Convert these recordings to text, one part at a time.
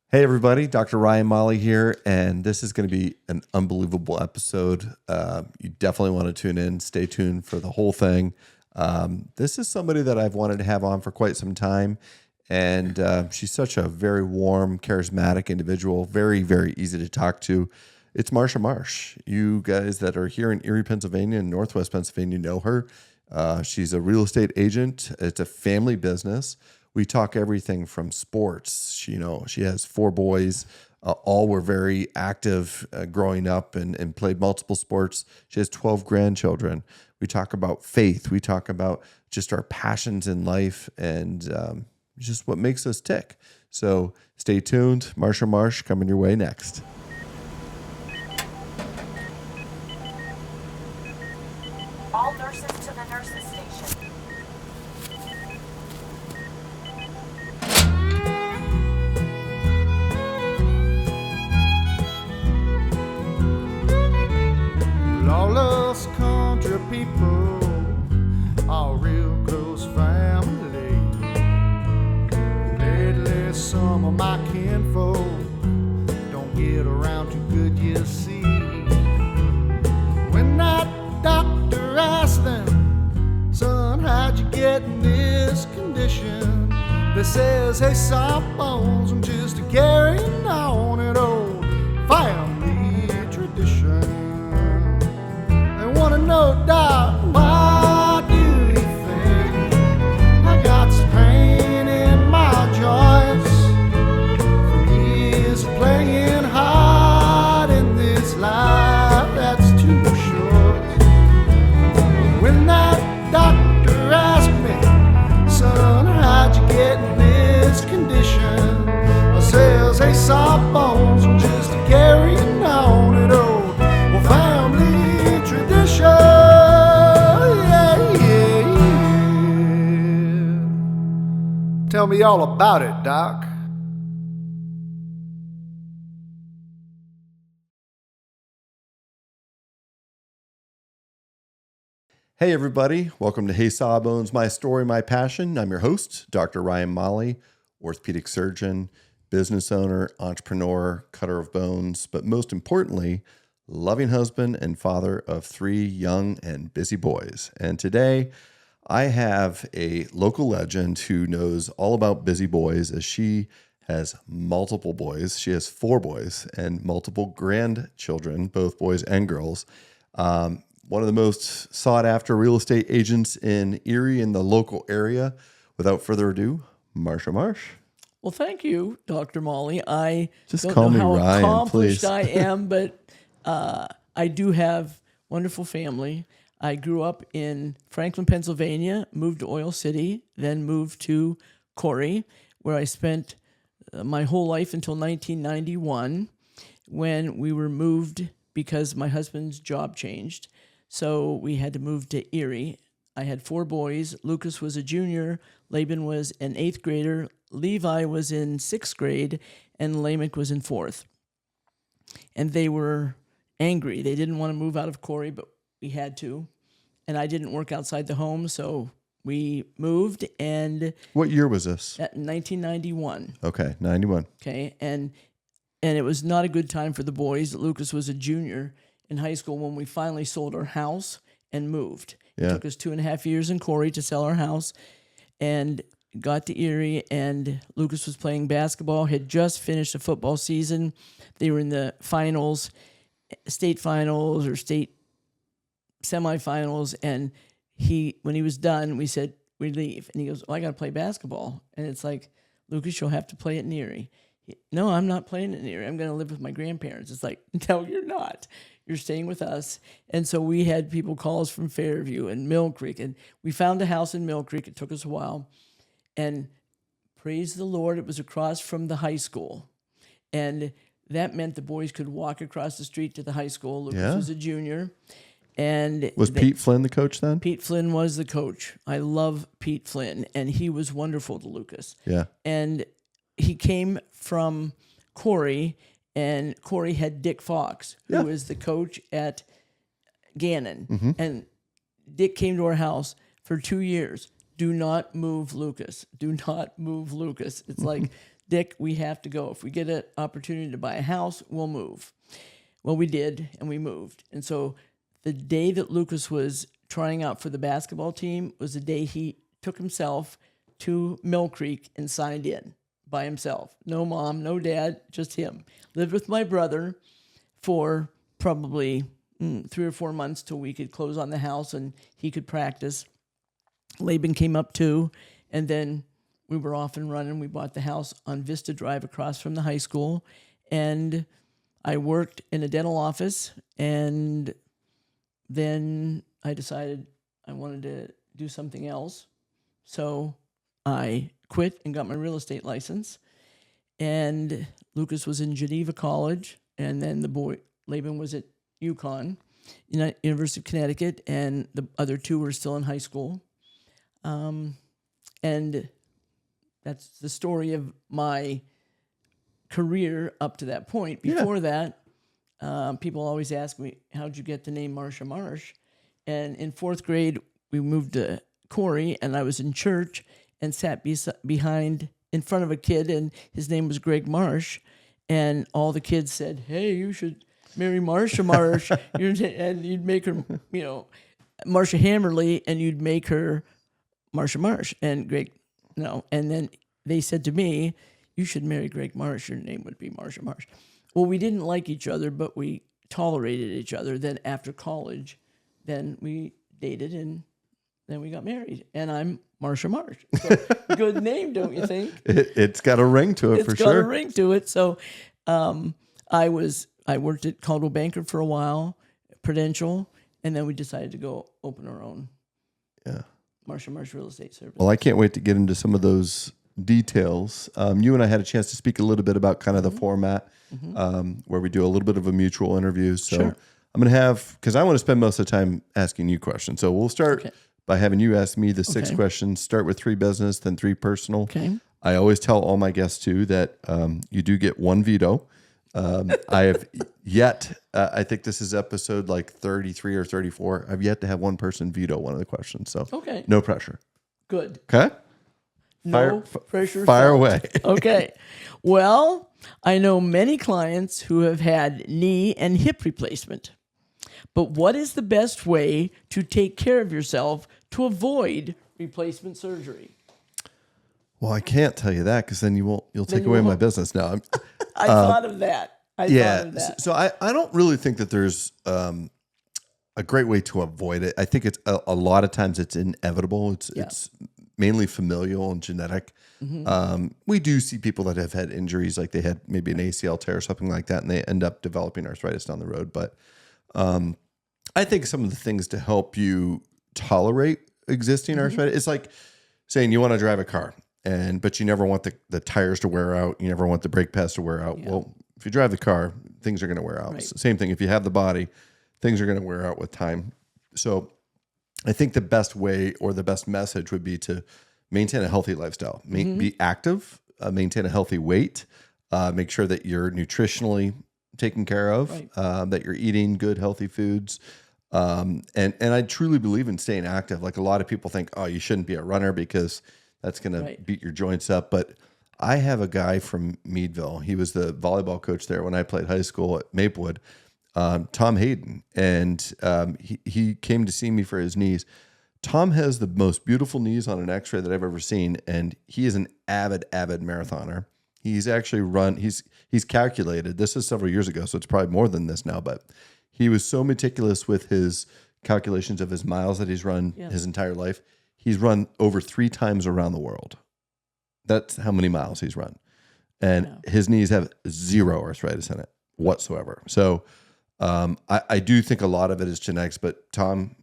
Hey everybody, Dr. Ryan Molly here, and this is going to be an unbelievable episode. You definitely want to tune in. Stay tuned for the whole thing. This is somebody that I've wanted to have on for quite some time, and she's such a very warm, charismatic individual, very, very easy to talk to. It's Marsha Marsh. You guys that are here in Erie, Pennsylvania, and Northwest Pennsylvania know her. She's a real estate agent. It's a family business. We talk everything from sports. She has 4 boys. All were very active growing up and played multiple sports. She has 12 grandchildren. We talk about faith. We talk about just our passions in life and just what makes us tick. So stay tuned. Marsha Marsh coming your way next. All nurses to the nurses station. Lawless country people are real close family. Lately some of my kinfolk don't get around too good, you see. When that doctor asked them, son, how'd you get in this condition? They says, hey, soft bones, I'm just carrying on an old family tradition. Wanna know, Doc, why do you think I got some pain in my joints from years of playing hard in this life that's too short? When that doctor asked me, son, how'd you get in this condition? I says, hey, soft bones, I'm just carrying on an old family tradition. Tell me all about it, Doc. Hey everybody, welcome to Hey Sawbones, My Story, My Passion. I'm your host, Dr. Ryan Molly, orthopedic surgeon, business owner, entrepreneur, cutter of bones, but most importantly, loving husband and father of 3 young and busy boys. And today I have a local legend who knows all about busy boys, as she has multiple boys. She has 4 boys and multiple grandchildren, both boys and girls. One of the most sought after real estate agents in Erie in the local area. Without further ado, Marsha Marsh. Well, thank you, Dr. Molly. I Just don't call know me how Ryan, accomplished please. I am, but I do have wonderful family. I grew up in Franklin, Pennsylvania, moved to Oil City, then moved to Corey, where I spent my whole life until 1991, when we were moved because my husband's job changed. So we had to move to Erie. I had 4 boys. Lucas was a junior. Laban was an 8th grader. Levi was in 6th grade, and Lamech was in 4th. And they were angry. They didn't want to move out of Corey, but we had to. And I didn't work outside the home, so we moved. And What year was this? in 1991. Okay, 91. Okay, and it was not a good time for the boys. Lucas was a junior in high school when we finally sold our house and moved. Yeah. It took us 2.5 years in Corey to sell our house, and got to Erie, and Lucas was playing basketball, had just finished a football season. They were in the finals, state finals or state semifinals, and when he was done, we said we'd leave. And he goes, I got to play basketball. And it's like, Lucas, you'll have to play it in Erie. No, I'm not playing it in Erie. I'm going to live with my grandparents. It's like, no, you're not. You're staying with us. And so we had people call us from Fairview and Mill Creek, and we found a house in Mill Creek. It took us a while. And praise the Lord, it was across from the high school. And that meant the boys could walk across the street to the high school. Lucas was a junior. And Was Pete Flynn the coach then? Pete Flynn was the coach. I love Pete Flynn, and he was wonderful to Lucas. Yeah. And he came from Corey, and Corey had Dick Fox, who was the coach at Gannon. Mm-hmm. And Dick came to our house for 2 years. Do not move Lucas. Do not move Lucas. It's like Dick, we have to go. If we get an opportunity to buy a house, we'll move. Well, we did, and we moved. And so the day that Lucas was trying out for the basketball team was the day he took himself to Mill Creek and signed in by himself. No mom, no dad, just him. Lived with my brother for probably 3 or 4 months till we could close on the house and he could practice. Laban came up too, and then we were off and running. We bought the house on Vista Drive across from the high school, and I worked in a dental office, and then I decided I wanted to do something else. So I quit and got my real estate license, and Lucas was in Geneva College, and then the boy, Laban, was at UConn, University of Connecticut, and the other two were still in high school. And that's the story of my career up to that point. Before that, people always ask me, how'd you get the name Marsha Marsh? And in 4th grade, we moved to Corey, and I was in church and sat in front of a kid, and his name was Greg Marsh. And all the kids said, hey, you should marry Marsha Marsh. And you'd make her, Marsha Hammerly, and you'd make her Marsha Marsh. And Greg, no. And then they said to me, you should marry Greg Marsh. Your name would be Marsha Marsh. Well, we didn't like each other, but we tolerated each other. Then after college, then we dated, and then we got married. And I'm Marsha Marsh. So, good name, don't you think? It's got a ring to it, for sure. It's got a ring to it. So I worked at Caldwell Banker for a while, Prudential, and then we decided to go open our own Marsha Marsh Real Estate Service. Well, I can't wait to get into some of those details. You and I had a chance to speak a little bit about kind of the format, where we do a little bit of a mutual interview. So Sure. I'm going to have, because I want to spend most of the time asking you questions. So we'll start by having you ask me the 6 questions. Start with 3 business, then 3 personal. Okay. I always tell all my guests too that you do get 1 veto. I have yet, I think this is episode like 33 or 34. I've yet to have one person veto one of the questions. So no pressure. Good. Okay. No pressure. Fire away. Okay. Well, I know many clients who have had knee and hip replacement. But what is the best way to take care of yourself to avoid replacement surgery? Well, I can't tell you that because then you'll take away my business now. I thought of that. I thought of that. So I don't really think that there's a great way to avoid it. I think it's a lot of times it's inevitable. It's mainly familial and genetic. We do see people that have had injuries, like they had maybe an ACL tear or something like that, and they end up developing arthritis down the road. But I think some of the things to help you tolerate existing arthritis, it's like saying you want to drive a car, but you never want the tires to wear out. You never want the brake pads to wear out. Yeah. Well, if you drive the car, things are going to wear out. Right. Same thing. If you have the body, things are going to wear out with time. So I think the best way or the best message would be to maintain a healthy lifestyle, be active, maintain a healthy weight, make sure that you're nutritionally taken care of, that you're eating good, healthy foods. And I truly believe in staying active. Like a lot of people think, oh, you shouldn't be a runner because that's going to beat your joints up. But I have a guy from Meadville. He was the volleyball coach there when I played high school at Maplewood, Tom Hayden. And he came to see me for his knees. Tom has the most beautiful knees on an x-ray that I've ever seen. And he is an avid marathoner. He's actually he's calculated, this is several years ago, so it's probably more than this now, but he was so meticulous with his calculations of his miles that he's run his entire life. He's run over 3 times around the world. That's how many miles he's run. And his knees have 0 arthritis in it whatsoever. So I do think a lot of it is genetics, but Tom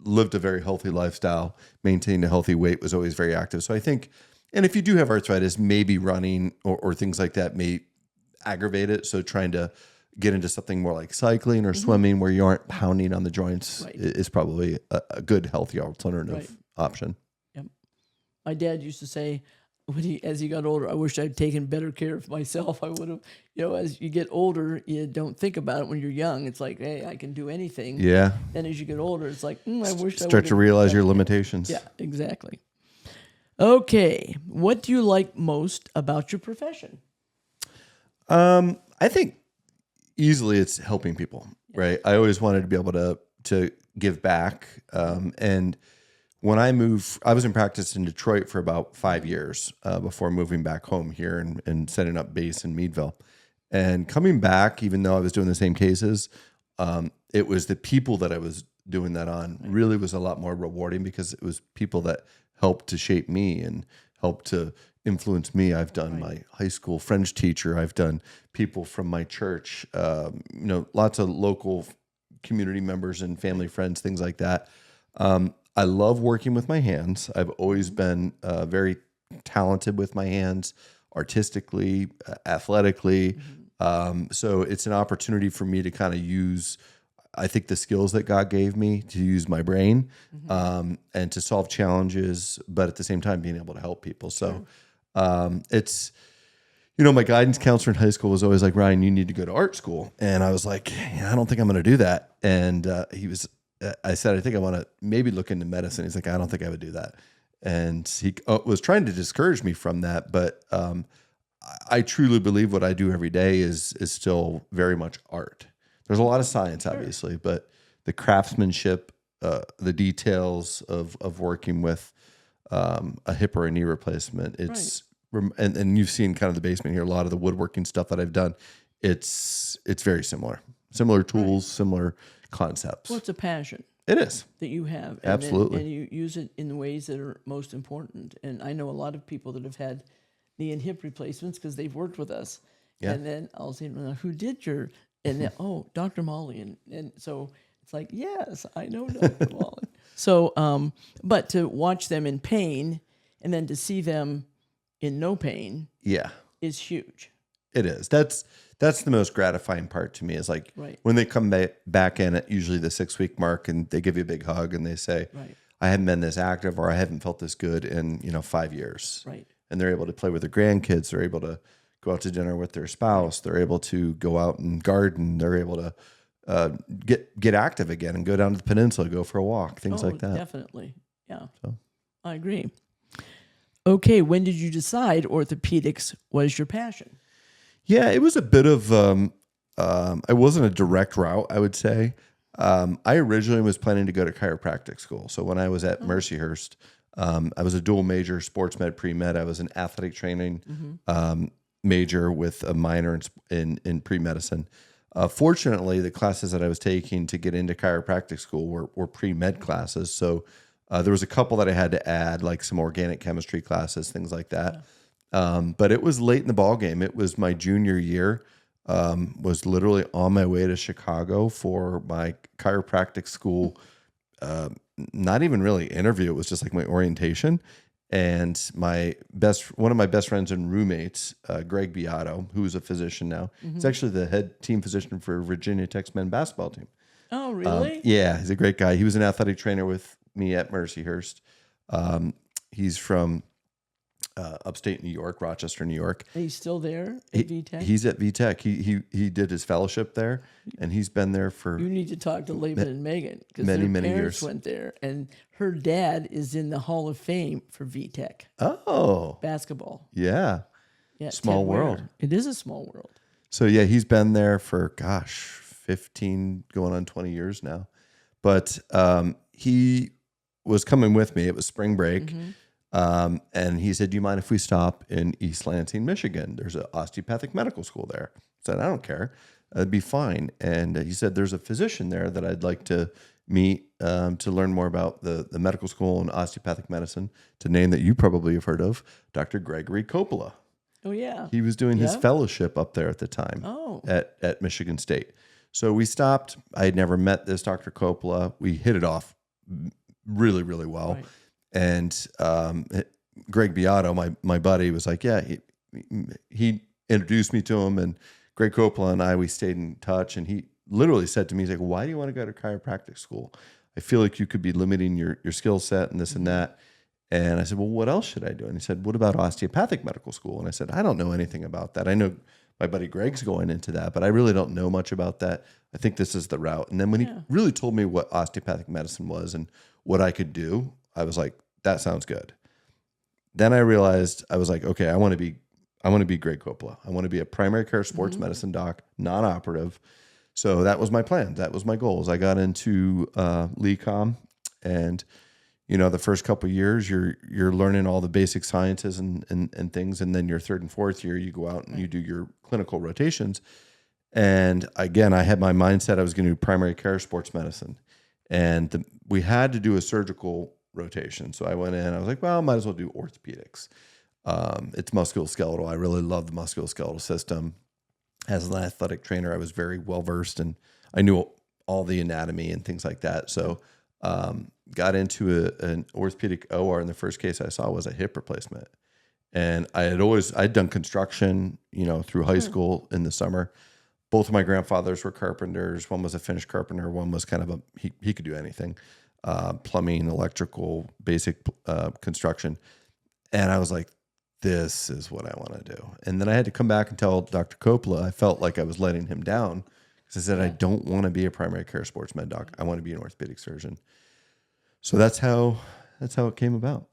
lived a very healthy lifestyle, maintained a healthy weight, was always very active. So I think, and if you do have arthritis, maybe running or things like that may aggravate it. So trying to get into something more like cycling or swimming where you aren't pounding on the joints is probably a good, healthy alternative option. Yep. My dad used to say, as he got older, I wish I'd taken better care of myself. I would have, as you get older, you don't think about it when you're young. It's like, hey, I can do anything. Yeah. Then as you get older, it's like, I wish I start to realize your limitations. Yeah, exactly. Okay. What do you like most about your profession? I think easily it's helping people, right? I always wanted to be able to give back. And when I moved, I was in practice in Detroit for about 5 years before moving back home here and setting up base in Meadville. And coming back, even though I was doing the same cases, it was the people that I was doing that on really was a lot more rewarding because it was people that helped to shape me and helped to influence me. I've done my high school French teacher. I've done people from my church, lots of local community members and family friends, things like that. I love working with my hands. I've always been very talented with my hands, artistically, athletically. So it's an opportunity for me to kind of use, I think, the skills that God gave me to use my brain and to solve challenges, but at the same time being able to help people. So it's, my guidance counselor in high school was always like, Ryan, you need to go to art school. And I was like, I don't think I'm going to do that. And I said, I think I want to maybe look into medicine. He's like, I don't think I would do that. And he was trying to discourage me from that. But I truly believe what I do every day is still very much art. There's a lot of science, obviously, but the craftsmanship, the details of working with a hip or a knee replacement, it's and you've seen kind of the basement here, a lot of the woodworking stuff that I've done. It's very similar tools, similar concepts. Well, it's a passion. It is That you have. absolutely, and you use it in the ways that are most important. And I know a lot of people that have had knee and hip replacements because they've worked with us. Yeah. And then I'll say, well, who did your, and then, Dr. Molly. And so it's like, yes, I know Dr. Molly. So, but to watch them in pain and then to see them in no pain yeah, is huge. it is. That's the most gratifying part to me is like Right. when they come back in at usually the 6-week mark and they give you a big hug and they say, Right. I haven't been this active or I haven't felt this good in 5 years. Right. And they're able to play with their grandkids. They're able to go out to dinner with their spouse. They're able to go out and garden. They're able to get active again and go down to the peninsula, go for a walk, things like that. Definitely. Yeah. I agree. Okay. When did you decide orthopedics was your passion? Yeah, it was a bit of, it wasn't a direct route, I would say. I originally was planning to go to chiropractic school. So when I was at Mercyhurst, I was a dual major, sports med, pre-med. I was an athletic training major with a minor in pre-medicine. Fortunately, the classes that I was taking to get into chiropractic school were pre-med classes. So there was a couple that I had to add, like some organic chemistry classes, things like that. But it was late in the ball game. It was my junior year. Was literally on my way to Chicago for my chiropractic school. Not even really interview. It was just like my orientation. And one of my best friends and roommates, Greg Beato, who's a physician now, he's actually the head team physician for Virginia Tech's men's basketball team. Oh, really? Yeah, he's a great guy. He was an athletic trainer with me at Mercyhurst. He's from upstate New York, Rochester, New York. He's still there at VTech? He's at VTech. He did his fellowship there, and he's been there for You need to talk to Laban and Megan because many, their many parents years. went there, and her dad is in the Hall of Fame for VTech oh basketball. yeah. Yeah, Small Ted Ware. world. It is a small world. So yeah, he's been there for 15 going on 20 years now. But he was coming with me. It was spring break. And he said, do you mind if we stop in East Lansing, Michigan? There's an osteopathic medical school there. I said, I don't care. It'd be fine. And he said, there's a physician there that I'd like to meet to learn more about the medical school and osteopathic medicine. It's a name that you probably have heard of, Dr. Gregory Coppola. Oh, yeah. He was doing his Yeah. fellowship up there at the time at Michigan State. So we stopped. I had never met this Dr. Coppola. We hit it off really, really well. Right. And Greg Beato, my buddy, was like, yeah, he introduced me to him. And Greg Coppola and I, we stayed in touch. And he literally said to me, he's like, why do you want to go to chiropractic school? I feel like you could be limiting your skill set and this and that. And I said, well, what else should I do? And he said, what about osteopathic medical school? And I said, I don't know anything about that. I know my buddy Greg's going into that, but I really don't know much about that. I think this is the route. And then when he really told me what osteopathic medicine was and what I could do, I was like, that sounds good. then I realized I was like, okay, I want to be Greg Coppola. I want to be a primary care sports medicine doc, non-operative. So that was my plan. That was my goals. I got into LECOM, and the first couple of years, you're learning all the basic sciences and things, and then your third and fourth year, you go out and you do your clinical rotations. And again, I had my mindset I was going to do primary care sports medicine, and we had to do a surgical rotation. So I went in. I was like, well, I might as well do orthopedics. It's musculoskeletal. I really love the musculoskeletal system. As an athletic trainer, I was very well versed, and I knew all the anatomy and things like that. So got into an orthopedic OR, and the first case I saw was a hip replacement. And I'd done construction, through high school in the summer. Both of my grandfathers were carpenters. One was a finished carpenter. One was kind of he could do anything, plumbing, electrical, basic construction. And I was like, this is what I want to do. And then I had to come back and tell Dr. Coppola, I felt like I was letting him down because I said, I don't want to be a primary care sports med doc. I want to be an orthopedic surgeon. So that's how it came about.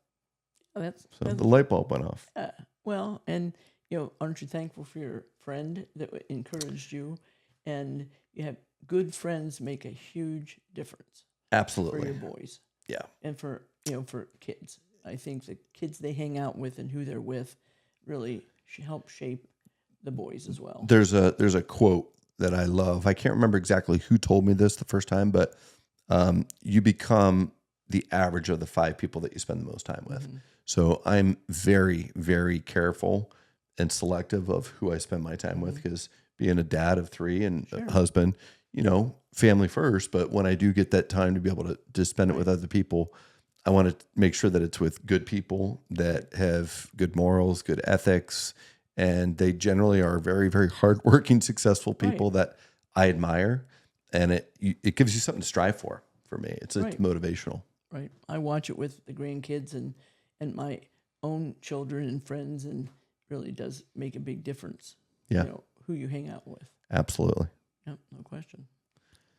That's the light bulb went off. Well, and aren't you thankful for your friend that encouraged you? And you have good friends make a huge difference. Absolutely. For your boys. Yeah. And for kids. I think the kids they hang out with and who they're with really help shape the boys as well. There's a quote that I love. I can't remember exactly who told me this the first time, but you become the average of the 5 people that you spend the most time with. Mm-hmm. So I'm very, very careful and selective of who I spend my time with, because being a dad of 3 and a husband, family first. But when I do get that time to be able to spend it with other people, I want to make sure that it's with good people that have good morals, good ethics, and they generally are very, very hardworking, successful people that I admire, and it gives you something to strive for. For me, it's motivational. Right. I watch it with the grandkids and my own children and friends, and really does make a big difference. Yeah. Who you hang out with. Absolutely. Yep. No question.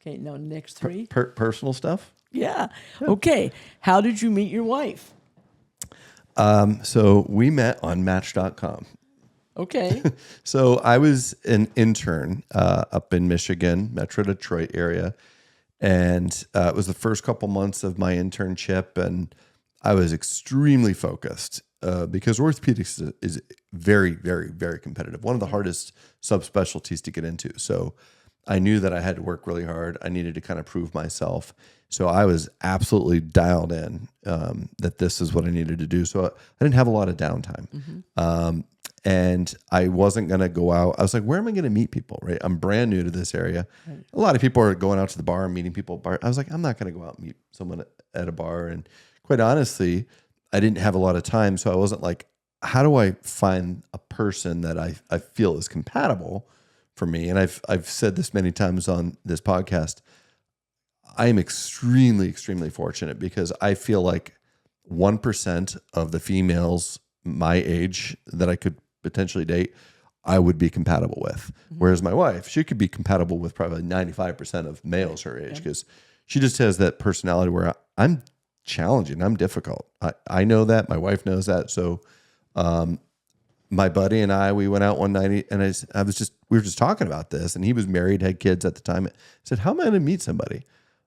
Okay. Now next 3. Personal stuff. Yeah. Okay. How did you meet your wife? So we met on Match.com. Okay. So I was an intern up in Michigan, Metro Detroit area. And it was the first couple months of my internship. And I was extremely focused because orthopedics is very, very, very competitive. One of the hardest subspecialties to get into. So I knew that I had to work really hard. I needed to kind of prove myself. So I was absolutely dialed in that this is what I needed to do. So I didn't have a lot of downtime. Mm-hmm. And I wasn't going to go out. I was like, where am I going to meet people, right? I'm brand new to this area. Right. A lot of people are going out to the bar and meeting people at bar. I was like, I'm not going to go out and meet someone at a bar. And quite honestly, I didn't have a lot of time. So I wasn't like, how do I find a person that I feel is compatible for me? And I've said this many times on this podcast. I am extremely, extremely fortunate because I feel like 1% of the females my age that I could potentially date, I would be compatible with. Mm-hmm. Whereas my wife, she could be compatible with probably 95% of males her age, because she just has that personality where I'm challenging, I'm difficult. I know that, my wife knows that. So my buddy and we went out one night, and we were just talking about this, and he was married, had kids at the time. I said, how am I going to meet somebody?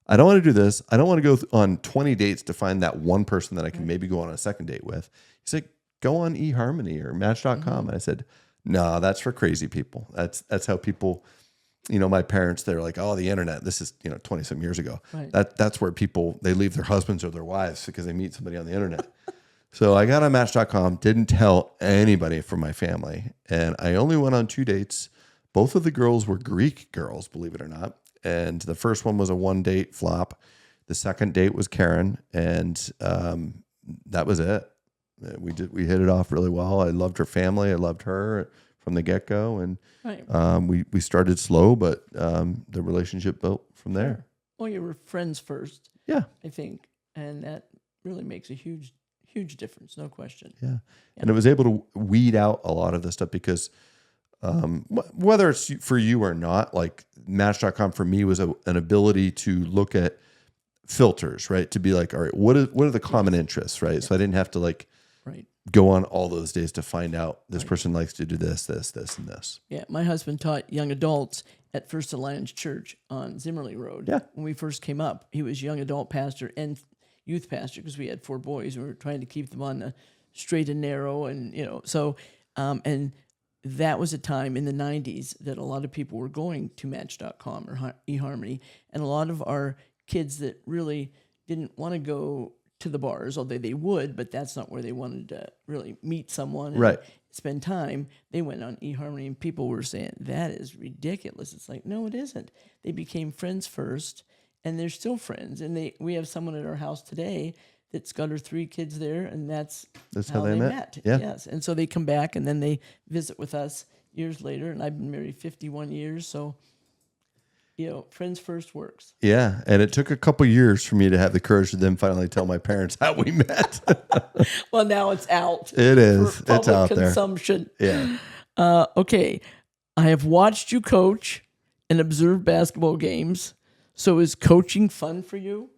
I don't want to do this. I don't want to go on 20 dates to find that one person that I can maybe go on a second date with. He's like, go on eHarmony or Match.com. Mm-hmm. And I said, no, that's for crazy people. That's how people, my parents, they're like, oh, the internet. This is, 20 some years ago. Right. That's where people, they leave their husbands or their wives because they meet somebody on the internet. So I got on Match.com, didn't tell anybody from my family. And I only went on 2 dates. Both of the girls were Greek girls, believe it or not. And the first one was a 1-date flop. The second date was Karen. And that was it. We hit it off really well. I loved her family. I loved her from the get-go. And we started slow, but the relationship built from there. Sure. Well, you were friends first. Yeah. I think. And that really makes a huge difference, no question. Yeah. And it was able to weed out a lot of this stuff because whether it's for you or not, like Match.com for me was an ability to look at filters, right? To be like, all right, what are the common interests, right? So I didn't have to Right. go on all those days to find out this person likes to do this, this, this, and this. Yeah, my husband taught young adults at First Alliance Church on Zimmerly Road. Yeah. When we first came up, he was young adult pastor and youth pastor because we had 4 boys. We were trying to keep them on the straight and narrow, and so and that was a time in the 90s that a lot of people were going to Match.com or eHarmony, and a lot of our kids that really didn't want to go to the bars, although they would, but that's not where they wanted to really meet someone and Right. spend time. They went on eHarmony, and people were saying, that is ridiculous. It's like, no, it isn't. They became friends first, and they're still friends. And we have someone at our house today that's got her 3 kids there, and that's how they met. Yeah. Yes. And so they come back, and then they visit with us years later, and I've been married 51 years, so friends first works. Yeah, and it took a couple years for me to have the courage to then finally tell my parents how we met. Well, now it's out. It is. For It's out there. consumption. Yeah. Okay. I have watched you coach and observe basketball games. So is coaching fun for you?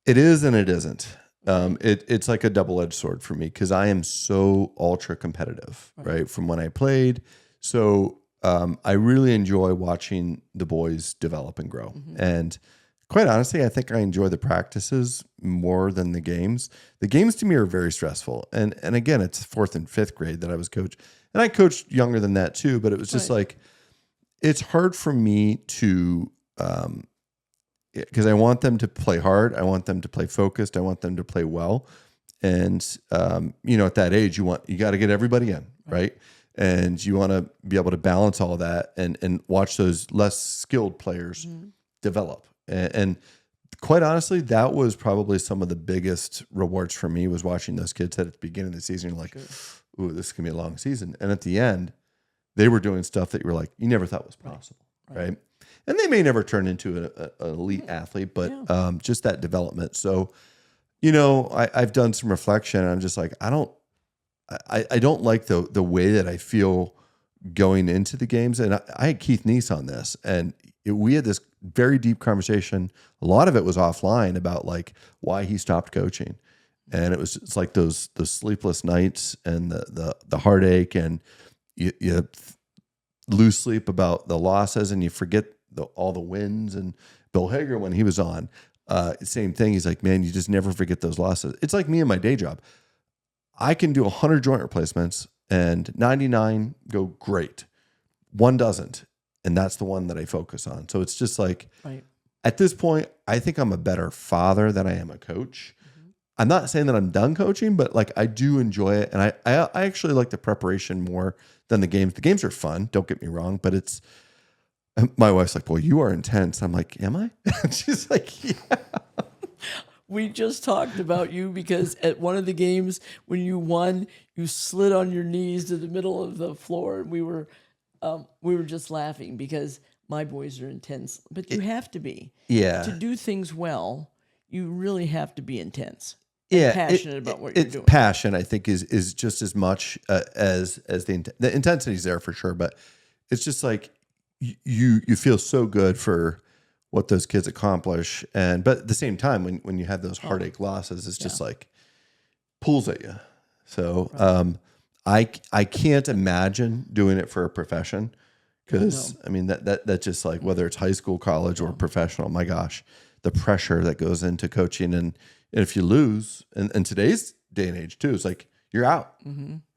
It is and it isn't. It's like a double-edged sword for me because I am so ultra competitive, right? From when I played. So I really enjoy watching the boys develop and grow. And quite honestly, I think I enjoy the practices more than the games. The games to me are very stressful. And again, it's 4th and 5th grade that I was coached. And I coached younger than that too, but it was just like, it's hard for me to, because I want them to play hard. I want them to play focused. I want them to play well. And, at that age, you got to get everybody in, right? And you want to be able to balance all that and watch those less skilled players develop. And quite honestly, that was probably some of the biggest rewards for me was watching those kids at the beginning of the season. You're like, ooh, this is going to be a long season. And at the end, they were doing stuff that you were like, you never thought was possible, right? And they may never turn into an elite athlete, but just that development. So, I've done some reflection. And I'm just like, I don't like the way that I feel going into the games. And I had Keith Neese on this, and we had this very deep conversation. A lot of it was offline about like why he stopped coaching. And it's like those sleepless nights and the heartache, and you lose sleep about the losses and you forget all the wins. And Bill Hager, when he was on, same thing. He's like, man, you just never forget those losses. It's like me and my day job. I can do 100 joint replacements and 99 go great. 1 doesn't. And that's the one that I focus on. So it's just like, at this point, I think I'm a better father than I am a coach. I'm not saying that I'm done coaching, but like I do enjoy it. And I actually like the preparation more than the games. The games are fun. Don't get me wrong, but my wife's like, boy, you are intense. I'm like, am I? She's like, yeah. We just talked about you because at one of the games when you won, you slid on your knees to the middle of the floor. We were just laughing because my boys are intense, but you have to be. Yeah. To do things well, you really have to be intense. Yeah, Passionate about what you're doing. Passion, I think, is just as much as the intensity is there for sure. But it's just like you feel so good for what those kids accomplish, but at the same time, when you have those heartache losses, it's just like pulls at you. So I can't imagine doing it for a profession because I mean that just like whether it's high school, college, or professional. My gosh, the pressure that goes into coaching, and if you lose, and today's day and age too, it's like you're out,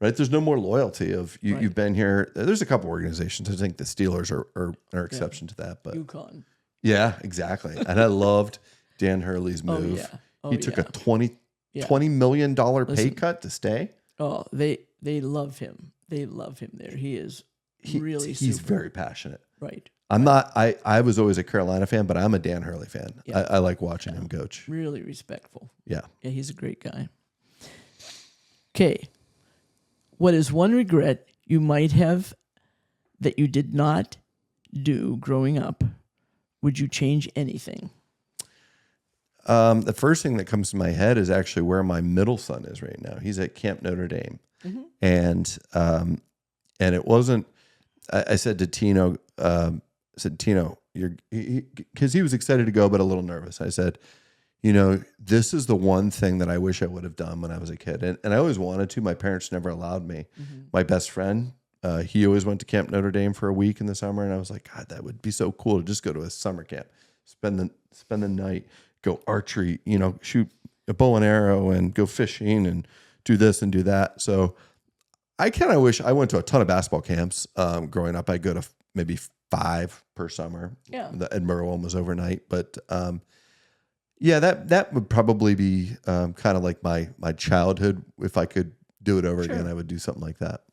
right? There's no more loyalty of you. You've been here. There's a couple organizations. I think the Steelers are an exception to that, but UConn. Yeah, exactly. And I loved Dan Hurley's move. He took a $20 million pay cut to stay. Oh, they love him. They love him there. He's super. Very passionate. Right. I'm not. I was always a Carolina fan, but I'm a Dan Hurley fan. Yeah. I like watching him coach. Really respectful. Yeah. Yeah, he's a great guy. Okay. What is one regret you might have that you did not do growing up? Would you change anything? The first thing that comes to my head is actually where my middle son is right now. He's at Camp Notre Dame, and it wasn't. I said to Tino, you're because he was excited to go but a little nervous. I said, this is the one thing that I wish I would have done when I was a kid. And I always wanted to. My parents never allowed me. My best friend, he always went to Camp Notre Dame for a week in the summer. And I was like, God, that would be so cool to just go to a summer camp, spend the night, go archery, shoot a bow and arrow and go fishing and do this and do that. So I kind of wish I went to a ton of basketball camps growing up. I go to maybe 5 per summer. Yeah. The Edinburgh one was overnight, but yeah, that would probably be kind of like my childhood. If I could do it over again, I would do something like that.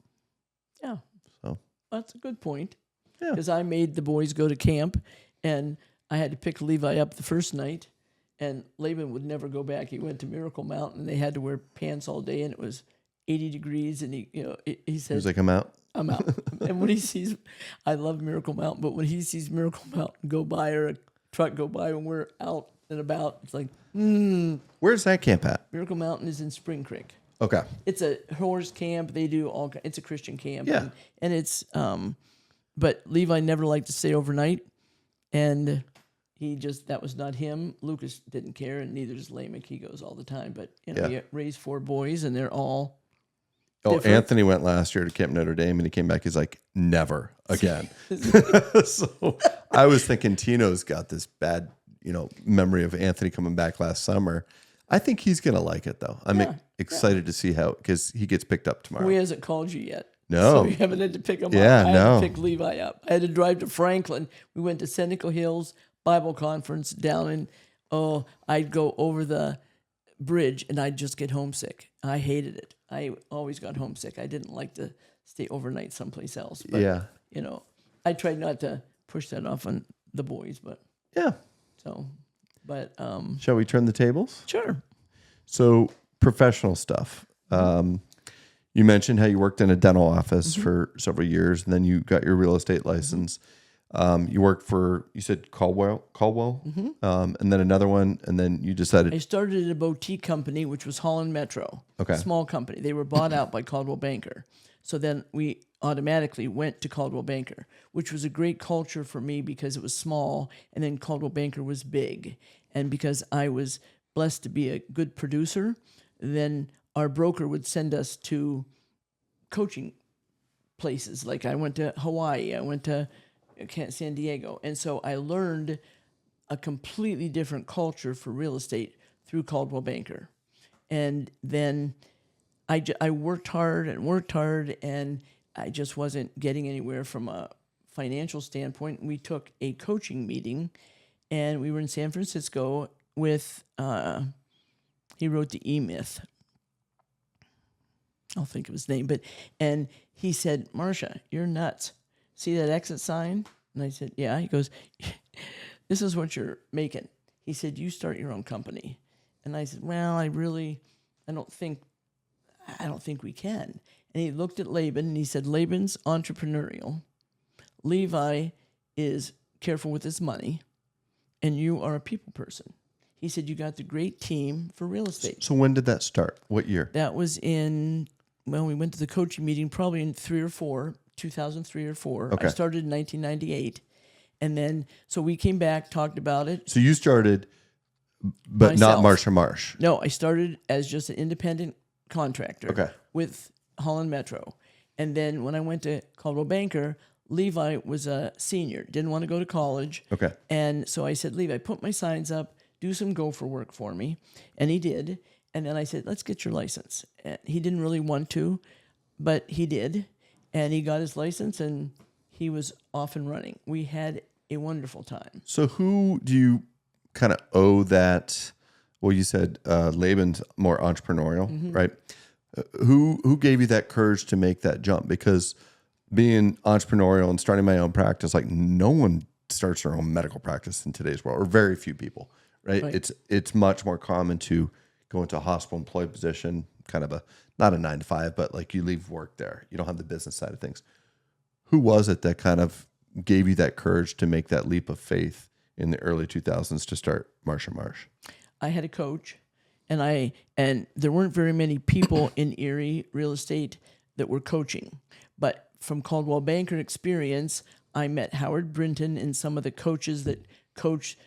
Yeah. So that's a good point. Yeah. Because I made the boys go to camp, and I had to pick Levi up the first night, and Laban would never go back. He went to Miracle Mountain. They had to wear pants all day, and it was 80 degrees, and he said, he was like, I'm out. And when he sees, I love Miracle Mountain, but when he sees Miracle Mountain go by or a truck go by when we're out and about, it's like, Where's that camp at? Miracle Mountain is in Spring Creek. Okay. It's a horse camp. They do it's a Christian camp. Yeah. And it's, but Levi never liked to stay overnight, and that was not him. Lucas didn't care, and neither does Lamech. He goes all the time, but he raised 4 boys, and they're all different. Anthony went last year to Camp Notre Dame, and he came back. He's like, never again. So I was thinking Tino's got this bad, memory of Anthony coming back last summer. I think he's going to like it, though. I'm excited to see how, because he gets picked up tomorrow. He hasn't called you yet. No. So you haven't had to pick him up. Yeah, I had no. to pick Levi up. I had to drive to Franklin. We went to Seneca Hills Bible Conference down in, I'd go over the bridge and I'd just get homesick. I hated it. I always got homesick. I didn't like to stay overnight someplace else. But, Yeah. I tried not to push that off on the boys, but Yeah. so, but, Shall we turn the tables? sure. So professional stuff. You mentioned how you worked in a dental office for several years, and then you got your real estate license. You worked for, you said Caldwell, and then another one, and then you decided. I started at a boutique company, which was Holland Metro. Okay. Small company. They were bought out by Caldwell Banker. So then we automatically went to Caldwell Banker, which was a great culture for me because it was small, and then Caldwell Banker was big. And because I was blessed to be a good producer, then our broker would send us to coaching places. Like I went to Hawaii, I went to San Diego. And so I learned a completely different culture for real estate through Caldwell Banker. And then I worked hard, and I just wasn't getting anywhere from a financial standpoint. We took a coaching meeting, and we were in San Francisco with, he wrote the E-Myth. I'll think of his name, and he said, Marsha, you're nuts. See that exit sign? And I said, yeah. He goes, this is what you're making. He said, you start your own company. And I said, well, I don't think we can. And he looked at Laban and he said, Laban's entrepreneurial. Levi is careful with his money, and you are a people person. He said, you got the great team for real estate. So when did that start? What year? That was we went to the coaching meeting probably in 2003 or 4. Okay. I started in 1998. And then, so we came back, talked about it. So you started, but Myself. not Marsha Marsh. No, I started as just an independent contractor with Holland Metro. And then when I went to Caldwell Banker, Levi was a senior, didn't want to go to college. Okay. And so I said, Levi, put my signs up, do some gopher work for me. And he did. And then I said, let's get your license. And he didn't really want to, but he did. And he got his license, and he was off and running. We had a wonderful time. So who do you kind of owe that? Well, you said Laban's more entrepreneurial, right? Who gave you that courage to make that jump? Because being entrepreneurial and starting my own practice, like no one starts their own medical practice in today's world, or very few people, right? It's much more common to go into a hospital employed position, kind of not a 9 to 5, but like you leave work there. You don't have the business side of things. Who was it that kind of gave you that courage to make that leap of faith in the early 2000s to start Marsha Marsh? I had a coach, and there weren't very many people in Erie real estate that were coaching. But from Caldwell Banker experience, I met Howard Brinton and some of the coaches that coach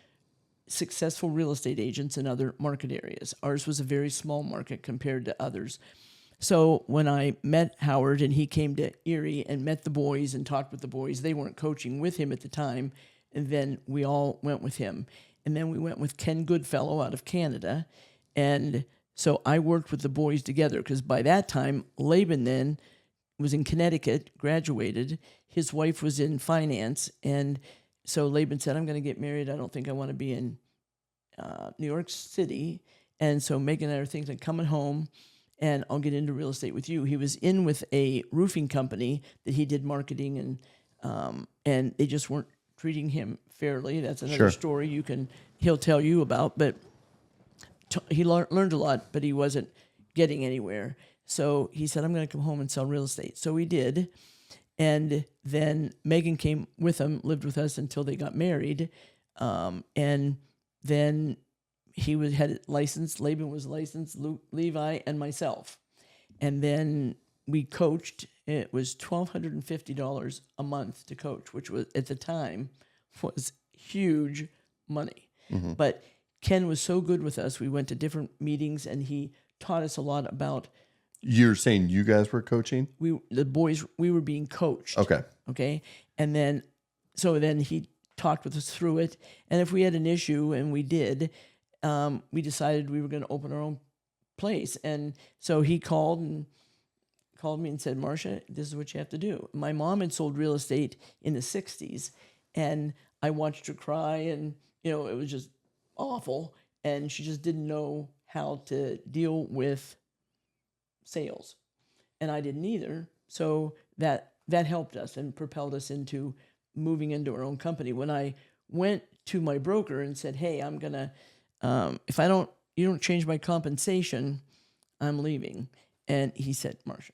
successful real estate agents in other market areas. Ours was a very small market compared to others. So when I met Howard and he came to Erie and met the boys and talked with the boys, they weren't coaching with him at the time. And then we all went with him. And then we went with Ken Goodfellow out of Canada. And so I worked with the boys together because by that time, Laban then was in Connecticut, graduated. His wife was in finance. And so Laban said, I'm going to get married. I don't think I want to be in New York City. And so Megan and I are thinking of coming home and I'll get into real estate with you. He was in with a roofing company that he did marketing and they just weren't treating him fairly. That's another story he'll tell you about, but he learned a lot, but he wasn't getting anywhere. So he said, I'm going to come home and sell real estate. So we did. And then Megan came with him, lived with us until they got married. And then he had it licensed. Laban was licensed, Levi, and myself. And then we coached. It was $1,250 a month to coach, which was at the time was huge money. Mm-hmm. But Ken was so good with us. We went to different meetings, and he taught us a lot about. You're saying you guys were coaching? The boys, we were being coached. Okay. And then, so then he talked with us through it. And if we had an issue, and we did, we decided we were going to open our own place. And so he called me and said, Marsha, this is what you have to do. My mom had sold real estate in the 60s, and I watched her cry, and, it was just awful. And she just didn't know how to deal with sales. And I didn't either. So that helped us and propelled us into moving into our own company. When I went to my broker and said, hey, I'm going to, if you don't change my compensation, I'm leaving. And he said, Marsha,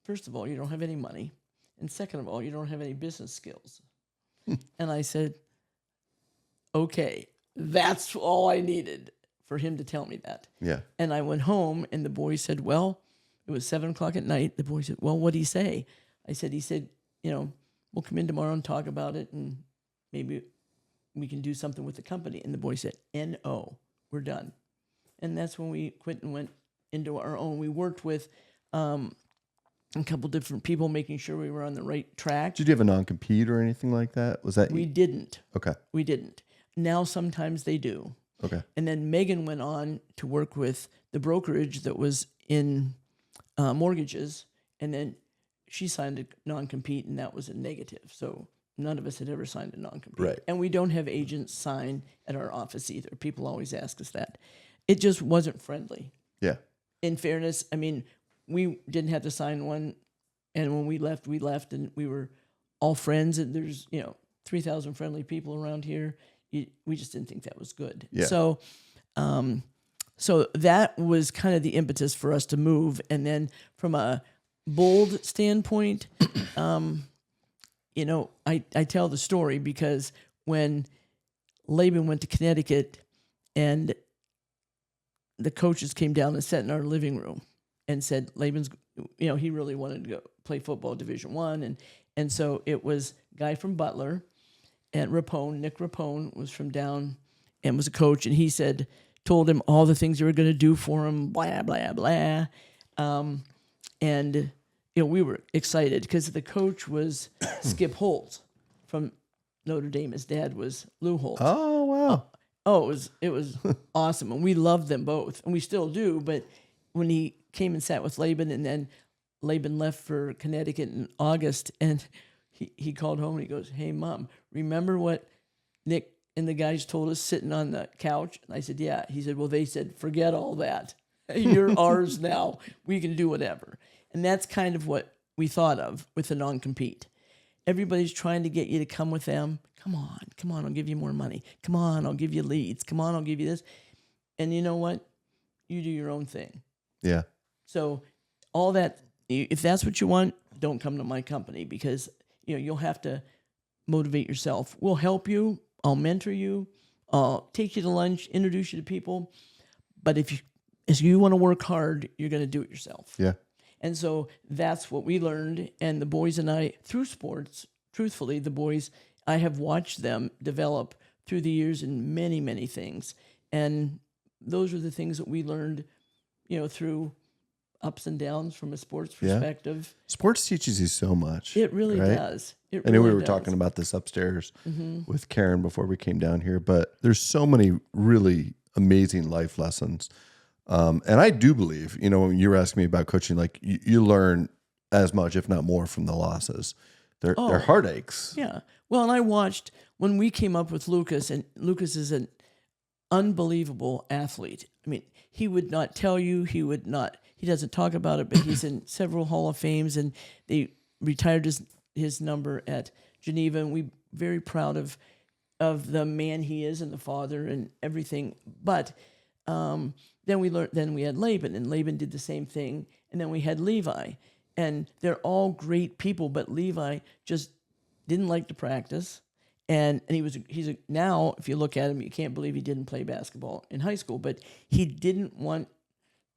first of all, you don't have any money. And second of all, you don't have any business skills. And I said, okay, that's all I needed for him to tell me that. Yeah. And I went home and the boy said, well, it was 7:00 at night. The boy said, well, what'd he say? He said, we'll come in tomorrow and talk about it and maybe we can do something with the company. And the boy said, no, we're done. And that's when we quit and went into our own. We worked with a couple different people, making sure we were on the right track. Did you have a non-compete or anything like that? Was that We didn't. Okay. We didn't. Now sometimes they do. Okay. And then Megan went on to work with the brokerage that was in mortgages, and then she signed a non-compete, and that was a negative. So none of us had ever signed a non-compete. Right. And we don't have agents sign at our office either. People always ask us that. It just wasn't friendly. Yeah. In fairness, we didn't have to sign one, and when we left, and we were all friends, and there's 3,000 friendly people around here. We just didn't think that was good. Yeah. So that was kind of the impetus for us to move. And then from a bold standpoint, I tell the story because when Laban went to Connecticut and the coaches came down and sat in our living room and said, Laban's, he really wanted to go play football Division I. And so it was a guy from Butler and Nick Rapone was from down and was a coach. And he told him all the things they were going to do for him, blah, blah, blah. We were excited because the coach was Skip Holtz from Notre Dame. His dad was Lou Holtz. Oh, wow. It was awesome. And we loved them both. And we still do. But when he came and sat with Laban, and then Laban left for Connecticut in August, and he called home and he goes, hey, Mom, remember what Nick and the guys told us sitting on the couch? And I said, yeah. He said, well, they said, forget all that. You're ours now. We can do whatever. And that's kind of what we thought of with the non-compete. Everybody's trying to get you to come with them. Come on, I'll give you more money. Come on, I'll give you leads. Come on, I'll give you this. And you know what? You do your own thing. Yeah. So all that, if that's what you want, don't come to my company because you'll have to motivate yourself. We'll help you. I'll mentor you. I'll take you to lunch, introduce you to people. But if you want to work hard, you're going to do it yourself. Yeah. And so that's what we learned. And the boys and I, through sports, truthfully, the boys, I have watched them develop through the years in many, many things. And those are the things that we learned, through ups and downs from a sports perspective. Sports teaches you so much. It really right? does. It I know really we were does. talking about this upstairs with Karen before we came down here, but there's so many really amazing life lessons. And I do believe, when you were asking me about coaching, like you learn as much, if not more, from the losses. They're heartaches. Yeah. Well, and I watched when we came up with Lucas, and Lucas is an unbelievable athlete. I mean, he would not tell you, he doesn't talk about it, but he's in several Hall of Fames, and they retired his number at Geneva, and we're very proud of the man he is and the father and everything. But then we had Laban, and Laban did the same thing, and then we had Levi, and they're all great people, but Levi just didn't like to practice, and now if you look at him, you can't believe he didn't play basketball in high school, but he didn't want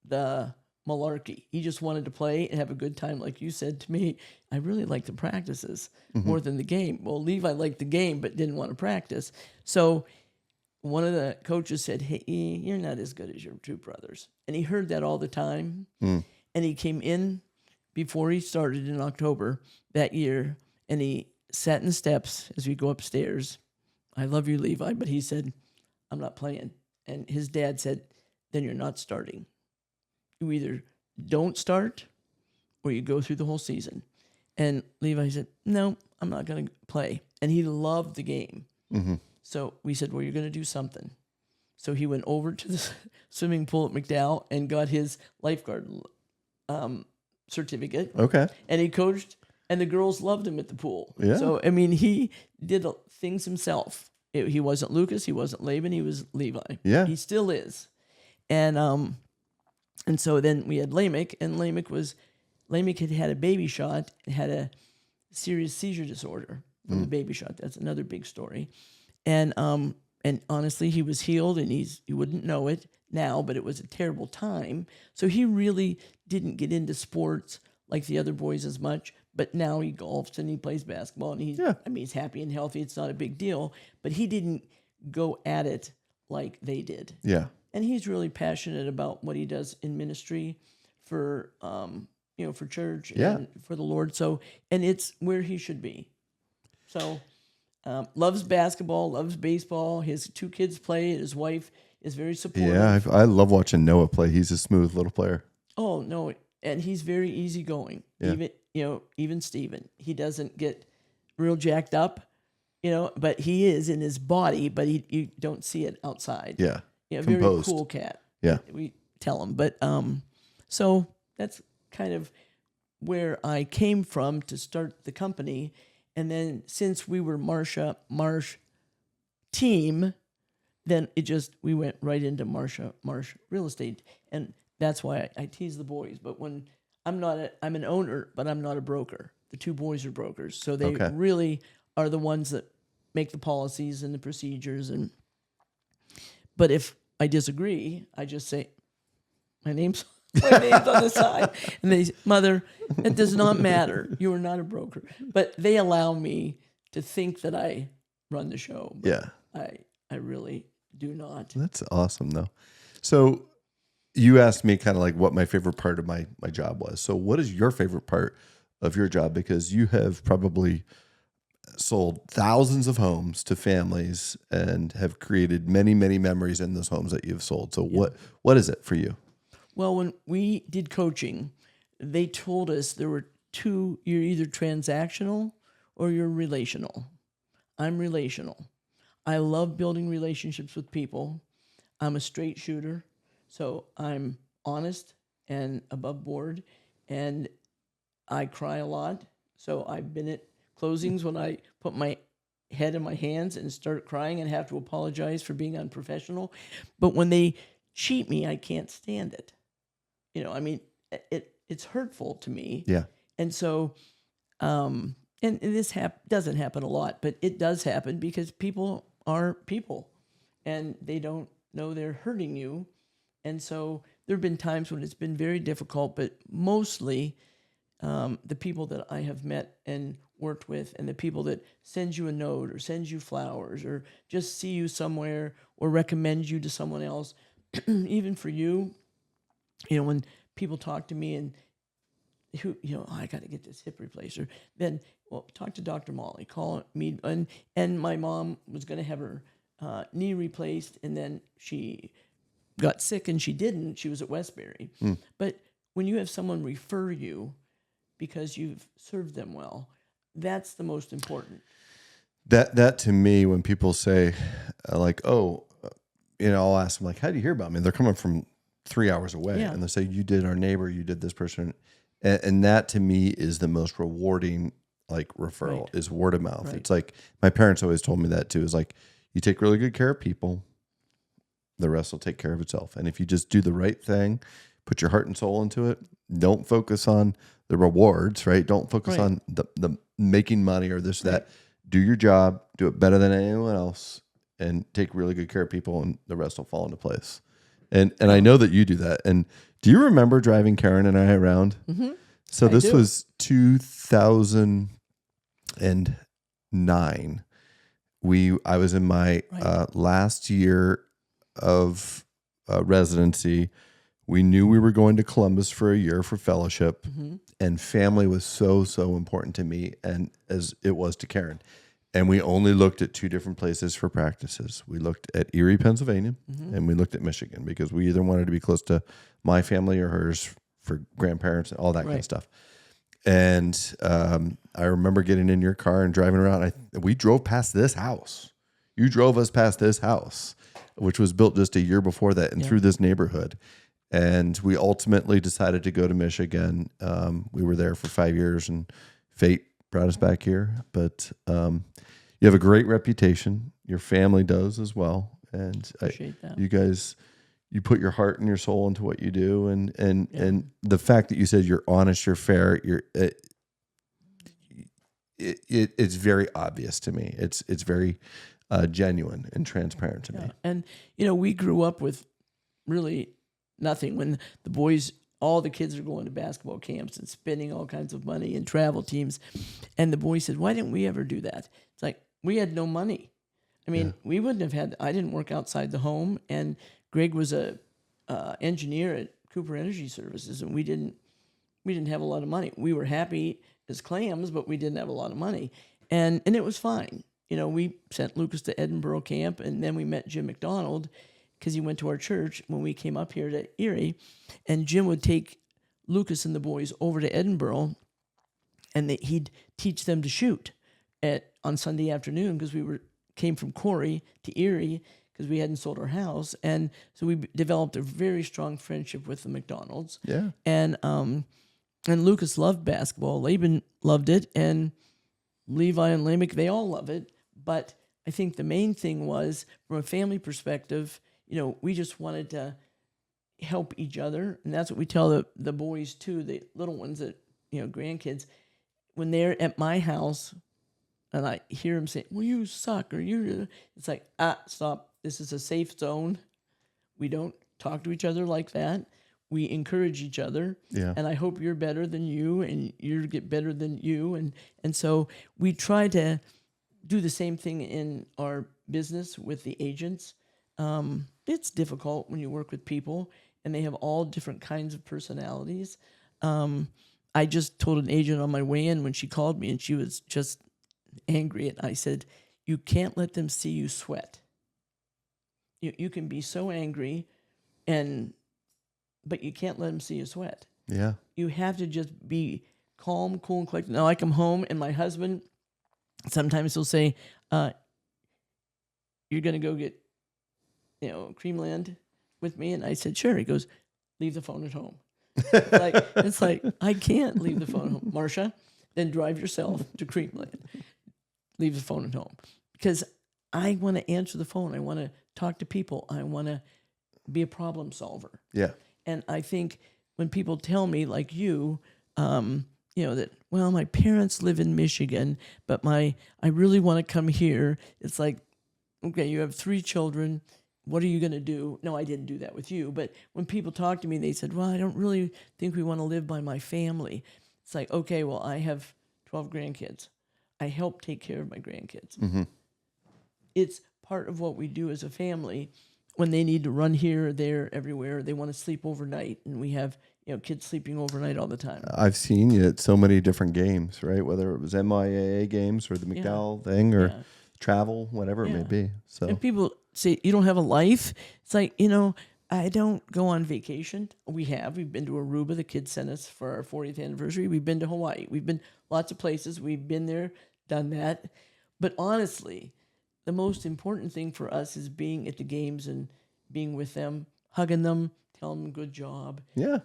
the malarkey. He just wanted to play and have a good time. Like you said to me, I really like the practices more than the game. Well, Levi liked the game but didn't want to practice. So one of the coaches said, hey, you're not as good as your two brothers. And he heard that all the time. And he came in before he started in October that year, and he sat in the steps as we go upstairs. I love you, Levi. But he said, I'm not playing. And his dad said, then you're not starting. You either don't start or you go through the whole season. And Levi said, no, I'm not going to play. And he loved the game. So we said, well, you're going to do something. So he went over to the swimming pool at McDowell and got his lifeguard certificate. Okay. And he coached, and the girls loved him at the pool. Yeah. So, I mean, he did things himself. He wasn't Lucas. He wasn't Laban. He was Levi. Yeah. He still is. And so then we had Lamech, and Lamech had a baby shot and had a serious seizure disorder from the baby shot. That's another big story. And honestly, he was healed, and you wouldn't know it now, but it was a terrible time. So he really didn't get into sports like the other boys as much. But now he golfs and he plays basketball, and he's happy and healthy. It's not a big deal. But he didn't go at it like they did. Yeah. And he's really passionate about what he does in ministry for for church and for the Lord. So, and it's where he should be. So, loves basketball, loves baseball. His two kids play. His wife is very supportive. Yeah, I love watching Noah play. He's a smooth little player. Oh no, and he's very easygoing. Yeah. Even Steven, he doesn't get real jacked up, but he is in his body, but you don't see it outside. Yeah. Yeah, Composed. very cool cat. Yeah. We tell him. But so that's kind of where I came from to start the company. And then since we were Marsh team, then we went right into Marsh real estate. And that's why I tease the boys. But when I'm an owner, but I'm not a broker. The two boys are brokers. So they really are the ones that make the policies and the procedures. But if I disagree, I just say, my name's on the side. And they say, Mother, it does not matter. You are not a broker. But they allow me to think that I run the show. But Yeah. I really do not. That's awesome, though. So you asked me kind of like what my favorite part of my job was. So what is your favorite part of your job? Because you have probably sold thousands of homes to families and have created many, many memories in those homes that you've sold. So what is it for you? Well, when we did coaching, they told us there were two, you're either transactional or you're relational. I'm relational. I love building relationships with people. I'm a straight shooter, so I'm honest and above board, and I cry a lot. So I've been at closings when I put my head in my hands and start crying and have to apologize for being unprofessional. But when they cheat me, I can't stand it. It's hurtful to me. Yeah. And so, and this doesn't happen a lot, but it does happen because people are people and they don't know they're hurting you. And so there have been times when it's been very difficult, but mostly the people that I have met and worked with and the people that send you a note or send you flowers or just see you somewhere or recommend you to someone else. Even for you, when people talk to me and who, I got to get this hip replacer, then, well, talk to Dr. Molly, call me. And my mom was going to have her knee replaced, and then she got sick and she didn't. She was at Westbury. But when you have someone refer you because you've served them well, that's the most important. That to me, when people say like, oh, I'll ask them like, how do you hear about me? They're coming from 3 hours away, Yeah. and they say, you did our neighbor, you did this person. And that to me is the most rewarding, like, referral, Right. is word of mouth. Right. It's like, my parents always told me that too, is like, you take really good care of people, the rest will take care of itself. And if you just do the right thing, put your heart and soul into it, don't focus on the rewards, right? Don't focus Right. on the making money or this, that. Do your job, do it better than anyone else, and take really good care of people, and the rest will fall into place. And I know that you do that. And do you remember driving Karen and I around? Mm-hmm. So I this do. was 2009. I was in my last year of residency. We knew we were going to Columbus for a year for fellowship, and family was so important to me, and as it was to Karen. And we only looked at two different places for practices. We looked at Erie, Pennsylvania, and we looked at Michigan, because we either wanted to be close to my family or hers for grandparents and all that kind of stuff. And I remember getting in your car and driving around. We drove past this house. You drove us past this house, which was built just a year before that, and through this neighborhood. And we ultimately decided to go to Michigan. We were there for 5 years, and fate brought us back here. But you have a great reputation. Your family does as well. And Appreciate that. you guys, you put your heart and your soul into what you do. And the fact that you said you're honest, you're fair, it's very obvious to me. It's very genuine and transparent to me. And, we grew up with really nothing. When the boys, all the kids are going to basketball camps and spending all kinds of money and travel teams. And the boy said, why didn't we ever do that? It's like, we had no money. I mean, we wouldn't have had, I didn't work outside the home, and Greg was a engineer at Cooper Energy Services, and we didn't have a lot of money. We were happy as clams, but we didn't have a lot of money. And it was fine. We sent Lucas to Edinburgh camp, and then we met Jim McDonald, because he went to our church when we came up here to Erie, and Jim would take Lucas and the boys over to Edinburgh, and he'd teach them to shoot on Sunday afternoon, because we came from Corey to Erie because we hadn't sold our house, and so we developed a very strong friendship with the McDonalds. Yeah. And Lucas loved basketball. Laban loved it, and Levi and Lamech, they all love it. But I think the main thing was, from a family perspective, we just wanted to help each other. And that's what we tell the boys too, the little ones that, grandkids, when they're at my house and I hear them say, well, you suck, or it's like, stop. This is a safe zone. We don't talk to each other like that. We encourage each other. Yeah. And I hope you're better than you, and you get better than you. And so we try to do the same thing in our business with the agents. It's difficult when you work with people, and they have all different kinds of personalities. I just told an agent on my way in when she called me, and she was just angry. And I said, you can't let them see you sweat. You can be so angry, but you can't let them see you sweat. Yeah. You have to just be calm, cool, and collected. Now I come home, and my husband, sometimes he'll say, you're going to go get, Creamland with me? And I said, sure. He goes, leave the phone at home. It's like, I can't leave the phone at home. Marsha, then drive yourself to Creamland. Leave the phone at home. Because I want to answer the phone. I want to talk to people. I want to be a problem solver. Yeah. And I think when people tell me, like you, that, well, my parents live in Michigan, but I really want to come here. It's like, okay, you have 3 children. What are you going to do? No, I didn't do that with you. But when people talk to me, they said, well, I don't really think we want to live by my family. It's like, okay, well, I have 12 grandkids. I help take care of my grandkids. It's part of what we do as a family when they need to run here, there, everywhere. They want to sleep overnight, and we have kids sleeping overnight all the time. I've seen you at so many different games, right? Whether it was MIAA games or the McDowell thing or travel, whatever it may be. So And people say, you don't have a life? It's like, I don't go on vacation. We've been to Aruba. The kids sent us for our 40th anniversary. We've been to Hawaii. We've been lots of places. We've been there, done that. But honestly, the most important thing for us is being at the games and being with them, hugging them, telling them good job. yeah.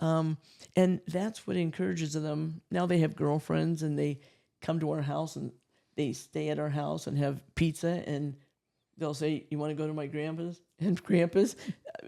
And that's what encourages them. Now they have girlfriends and they come to our house and they stay at our house and have pizza, and they'll say, you want to go to my grandpa's and grandpa's?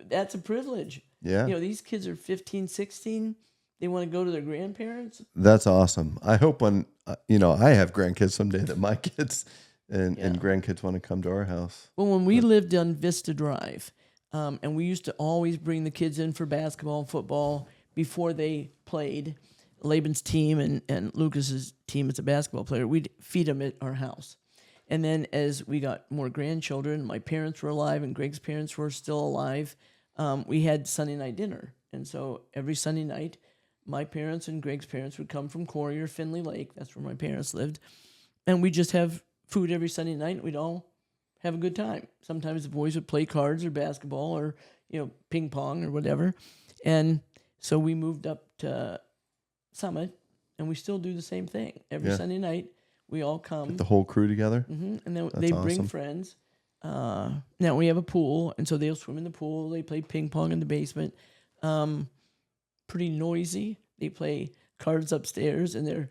That's a privilege. Yeah. These kids are 15, 16. They want to go to their grandparents. That's awesome. I hope when, I have grandkids someday that my kids and grandkids want to come to our house. Well, when we lived on Vista Drive, and we used to always bring the kids in for basketball and football before they played. Laban's team and Lucas's team as a basketball player, we'd feed them at our house. And then as we got more grandchildren, my parents were alive and Greg's parents were still alive, we had Sunday night dinner. And so every Sunday night, my parents and Greg's parents would come from Corey or Findlay Lake. That's where my parents lived. And we'd just have food every Sunday night. We'd all have a good time. Sometimes the boys would play cards or basketball or, ping pong or whatever. And so we moved up to Summit, and we still do the same thing. Every Sunday night, we all come. The whole crew together? And then they bring awesome. friends. Now we have a pool, and so they'll swim in the pool. They play ping pong in the basement. Pretty noisy. They play cards upstairs, and they're,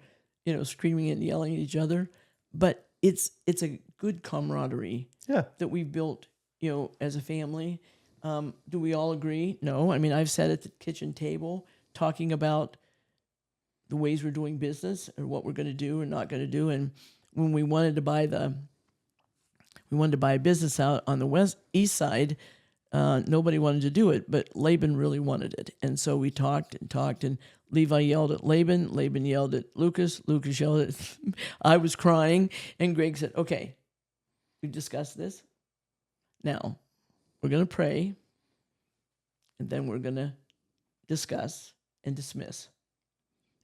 screaming and yelling at each other. But it's a good camaraderie that we've built, as a family. Do we all agree? No. I mean, I've sat at the kitchen table talking about the ways we're doing business or what we're going to do or not going to do. And when we wanted to buy a business out on the east side, nobody wanted to do it, but Laban really wanted it. And so we talked, and Levi yelled at Laban yelled at Lucas yelled at, I was crying, and Greg said, okay, we've discussed this. Now, we're going to pray, and then we're going to discuss and dismiss.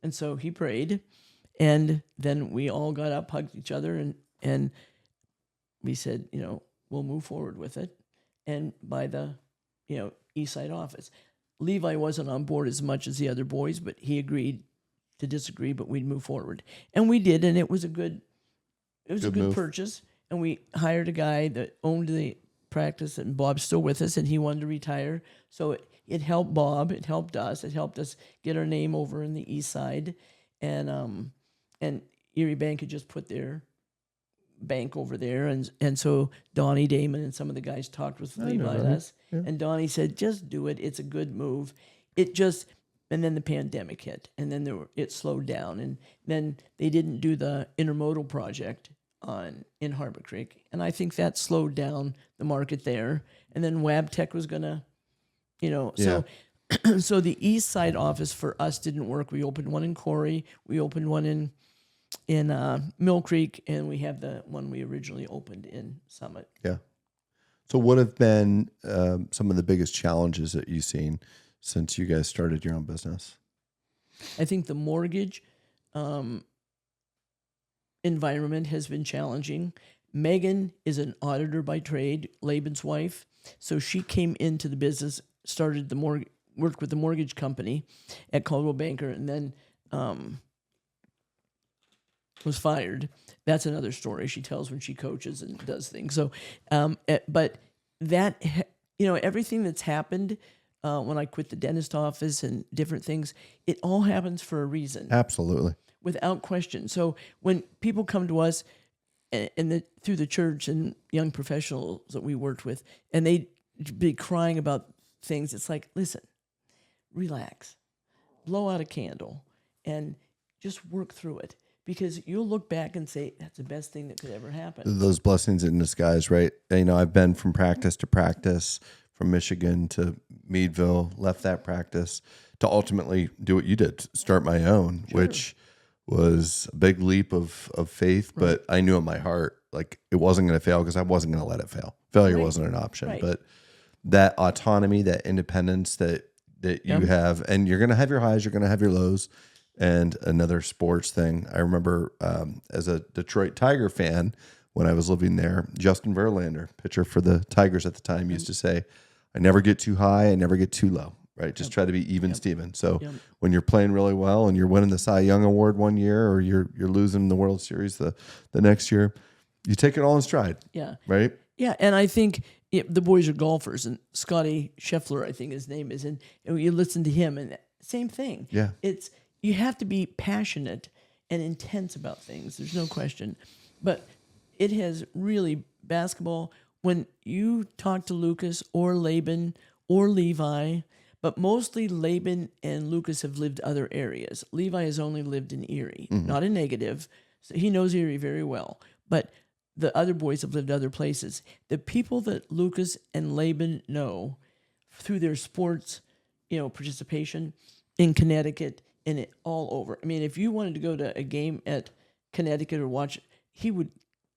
And so he prayed, and then we all got up, hugged each other, and we said, we'll move forward with it. And by the, East Side office, Levi wasn't on board as much as the other boys, but he agreed to disagree, but we'd move forward. And we did, and it was a good move. purchase. And we hired a guy that owned the practice, and Bob's still with us, and he wanted to retire. So it helped Bob, it helped us get our name over in the East Side. And Erie Bank had just put their bank over there, and so Donnie Damon and some of the guys talked with Levi and us, and Donnie said, just do it, it's a good move. And then the pandemic hit, and then it slowed down, and then they didn't do the intermodal project in Harbor Creek, and I think that slowed down the market there. And then Wabtec was gonna, so the East Side office for us didn't work. We opened one in Corey, we opened one in Mill Creek, and we have the one we originally opened in Summit. Yeah. So what have been some of the biggest challenges that you've seen since you guys started your own business? I think the mortgage environment has been challenging. Megan is an auditor by trade, Laban's wife. So she came into the business, started worked with the mortgage company at Coldwell Banker, and then was fired. That's another story she tells when she coaches and does things. So, but that, everything that's happened when I quit the dentist office and different things, it all happens for a reason. Absolutely. Without question. So when people come to us through the church and young professionals that we worked with, and they'd be crying about things, it's like, listen, relax, blow out a candle, and just work through it. Because you'll look back and say, that's the best thing that could ever happen. Those blessings in disguise, right? I've been from practice to practice, from Michigan to Meadville, left that practice to ultimately do what you did, start my own, which was a big leap of faith, but I knew in my heart, like it wasn't going to fail because I wasn't going to let it fail. Failure wasn't an option, Right. but that autonomy, that independence that you have, and you're going to have your highs, you're going to have your lows. And another sports thing, I remember as a Detroit Tiger fan, when I was living there, Justin Verlander, pitcher for the Tigers at the time, used to say, I never get too high, I never get too low, right? Just try to be even Steven. So when you're playing really well and you're winning the Cy Young Award one year, or you're losing the World Series the next year, you take it all in stride. Yeah. Right? Yeah, and I think the boys are golfers, and Scotty Scheffler, I think his name is, and you listen to him, and same thing. Yeah. You have to be passionate and intense about things. There's no question. But it has really, basketball, when you talk to Lucas or Laban or Levi, but mostly Laban and Lucas have lived other areas. Levi has only lived in Erie, not a negative. So he knows Erie very well. But the other boys have lived other places. The people that Lucas and Laban know through their sports, participation in Connecticut and it all over. I mean, if you wanted to go to a game at Connecticut or watch,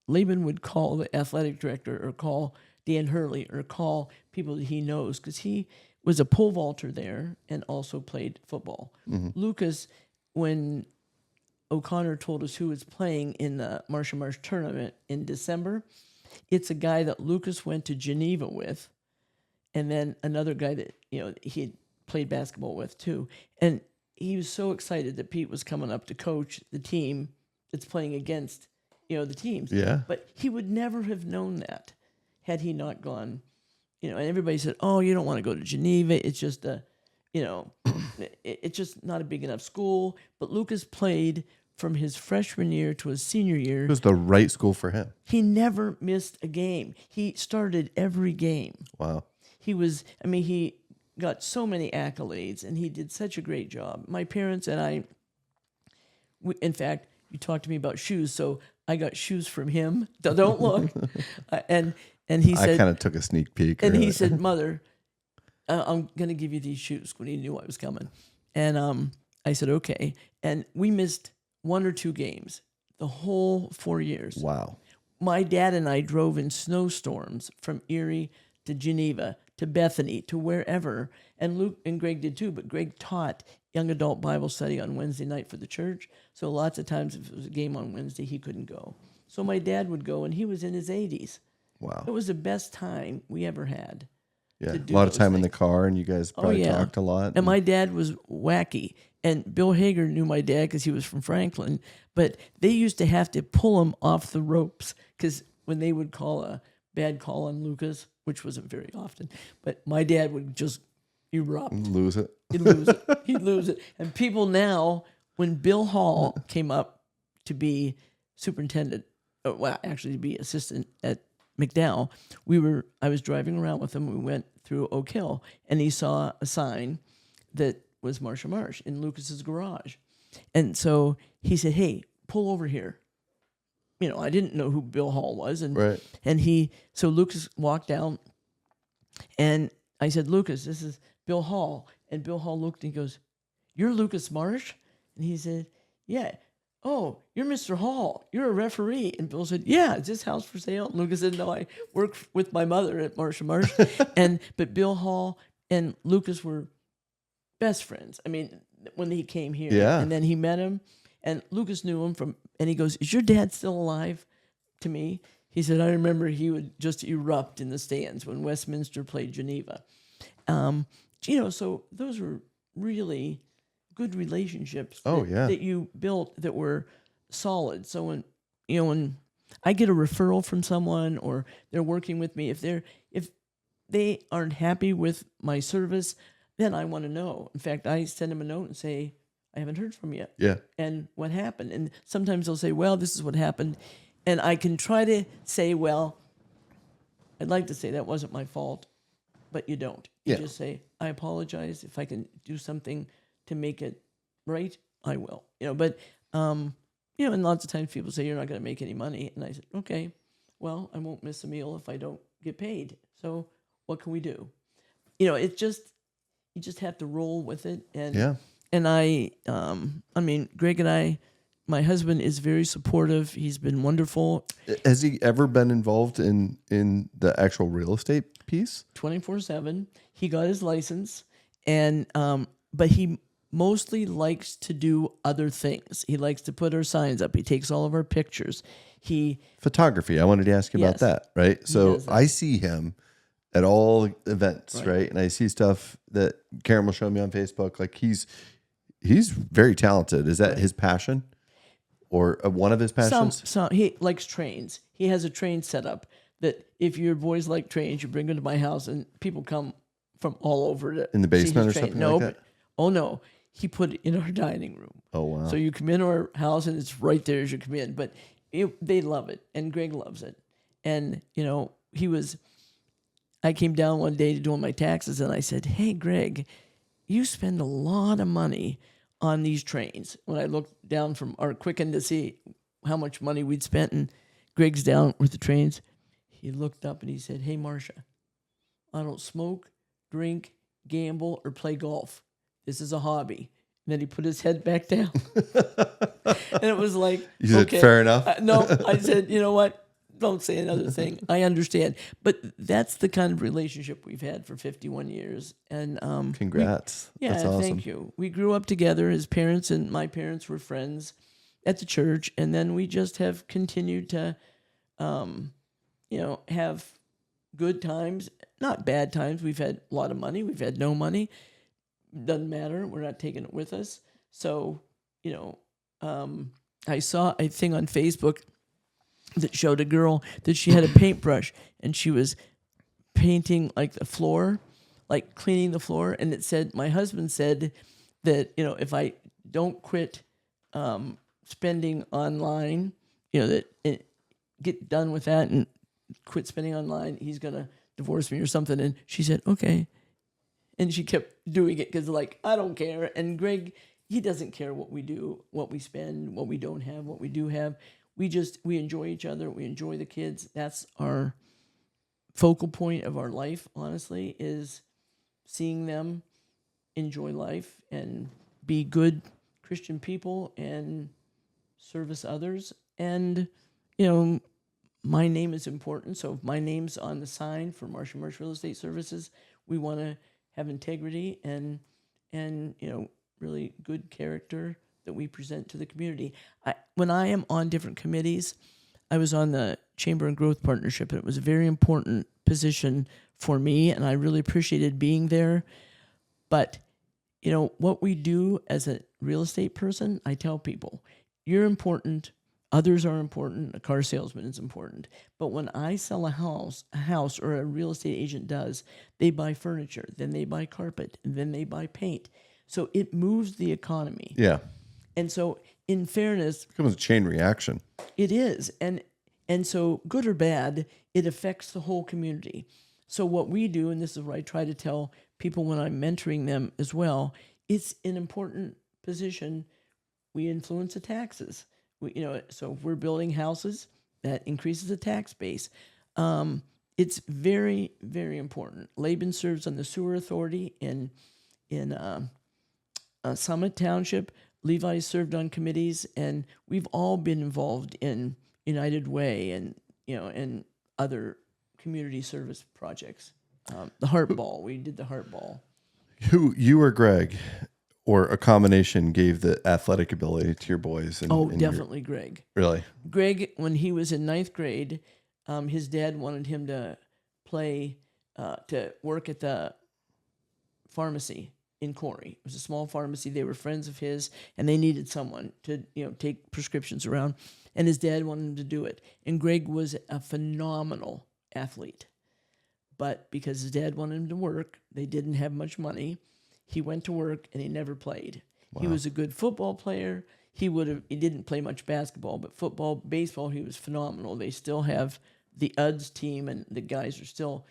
Laban would call the athletic director or call Dan Hurley or call people that he knows because he was a pole vaulter there and also played football. Lucas, when O'Connor told us who was playing in the Marsh tournament in December, it's a guy that Lucas went to Geneva with, and then another guy that he had played basketball with too. And he was so excited that Pete was coming up to coach the team that's playing against the teams. Yeah. But he would never have known that had he not gone. And everybody said, "Oh, you don't want to go to Geneva. It's just it's just not a big enough school." But Lucas played from his freshman year to his senior year. It was the right school for him. He never missed a game. He started every game. Wow. He got so many accolades, and he did such a great job. My parents and I, in fact, you talked to me about shoes, so I got shoes from him. Don't look. And he said, I kind of took a sneak peek. And he said, "Mother, I'm going to give you these shoes," when he knew I was coming. And I said, "Okay." And we missed 1 or 2 games the whole 4 years. Wow. My dad and I drove in snowstorms from Erie to Geneva to Bethany to wherever. And Luke and Greg did too, but Greg taught young adult Bible study on Wednesday night for the church. So lots of times if it was a game on Wednesday, he couldn't go. So my dad would go, and he was in his 80s. Wow. It was the best time we ever had. Yeah. A lot of time in the car, and you guys probably talked a lot. And my dad was wacky. And Bill Hager knew my dad because he was from Franklin. But they used to have to pull him off the ropes because when they would call a bad call on Lucas, which wasn't very often, but my dad would just erupt. Lose it. He'd lose it. He'd lose it. And people now, when Bill Hall came up to be superintendent, actually to be assistant at McDowell, I was driving around with him. We went through Oak Hill, and he saw a sign that was Marsha Marsh in Lucas's garage. And so he said, "Hey, pull over here." I didn't know who Bill Hall was. And right. So Lucas walked down, and I said, "Lucas, this is Bill Hall." And Bill Hall looked and he goes, "You're Lucas Marsh?" And he said, "Yeah." "Oh, you're Mr. Hall. You're a referee." And Bill said, "Yeah, is this house for sale?" And Lucas said, "No, I work with my mother at Marsh. But Bill Hall and Lucas were best friends. I mean, when he came here, and then he met him, and Lucas knew him and he goes, "Is your dad still alive?" To me, he said, "I remember he would just erupt in the stands when Westminster played Geneva." So those were really good relationships that you built that were solid. So when I get a referral from someone or they're working with me, if they aren't happy with my service, then I want to know. In fact, I send them a note and say, "I haven't heard from you." Yeah. And what happened? And sometimes they'll say, "Well, this is what happened." And I can try to say, "Well, I'd like to say that wasn't my fault," but you don't. You just say, "I apologize. If I can do something to make it right, I will." And lots of times people say, "You're not going to make any money." And I said, "Okay, well, I won't miss a meal if I don't get paid. So what can we do?" It's just, you just have to roll with it. And Greg and I my husband is very supportive. He's been wonderful. Has he ever been involved in the actual real estate piece? 24/7. He got his license, and but he mostly likes to do other things. He likes to put our signs up. He takes all of our pictures. Photography. I wanted to ask you Yes. about that, right? So does that. I see him at all events, right? And I see stuff that Karen will show me on Facebook. Like he's very talented. Is that his passion, or one of his passions? Some he likes trains. He has a train set up that if your boys like trains, you bring them to my house, and people come from all over In the see his basement or train. something No, like that? oh no, he put it in our dining room. Oh wow! So you come into our house and it's right there as you come in. But they love it, and Greg loves it. And I came down one day to doing my taxes, and I said, "Hey, Greg, you spend a lot of money on these trains." When I looked down from our Quicken to see how much money we'd spent, and Greg's down with the trains, he looked up and he said, "Hey, Marsha, I don't smoke, drink, gamble, or play golf. This is a hobby." And then he put his head back down. And it was like, You said, okay. "Fair enough." No, I said, you know what? Don't say another thing. I understand. But that's the kind of relationship we've had for 51 years. And Congrats. That's awesome. thank you. We grew up together. His parents and my parents were friends at the church. And then we just have continued to, have good times, not bad times. We've had a lot of money. We've had no money. Doesn't matter. We're not taking it with us. So, I saw a thing on Facebook that showed a girl that she had a paintbrush and she was painting like the floor, like cleaning the floor. And it said, my husband said that, if I don't quit spending online, get done with that and quit spending online, he's going to divorce me or something. And she said, okay. And she kept doing it because, I don't care. And Greg, he doesn't care what we do, what we spend, what we don't have, what we do have. We enjoy each other. We enjoy the kids. That's our focal point of our life, honestly, is seeing them enjoy life and be good Christian people and service others. And, my name is important. So if my name's on the sign for Marsh Real Estate Services, we want to have integrity and really good character that we present to the community. When I am on different committees, I was on the Chamber and Growth Partnership, and it was a very important position for me, and I really appreciated being there. But, what we do as a real estate person, I tell people, you're important, others are important, a car salesman is important. But when I sell a house or a real estate agent does, they buy furniture, then they buy carpet, and then they buy paint. So it moves the economy. Yeah. And so, in fairness, It becomes a chain reaction. it is. And so, good or bad, it affects the whole community. So what we do, and this is what I try to tell people when I'm mentoring them as well, it's an important position. We influence the taxes. So if we're building houses, that increases the tax base. It's very, very important. Laban serves on the sewer authority in Summit Township. Levi served on committees, and we've all been involved in United Way and other community service projects. The Heart Ball, we did the Heart Ball. Who, you or Greg, or a combination, gave the athletic ability to your boys? Definitely Greg. Really? Greg, when he was in ninth grade, his dad wanted him to work at the pharmacy in Corey. It was a small pharmacy. They were friends of his, and they needed someone to, take prescriptions around. And his dad wanted him to do it. And Greg was a phenomenal athlete. But because his dad wanted him to work, they didn't have much money. He went to work, and he never played. Wow. He was a good football player. He didn't play much basketball, but football, baseball, he was phenomenal. They still have the UDS team, and the guys are still,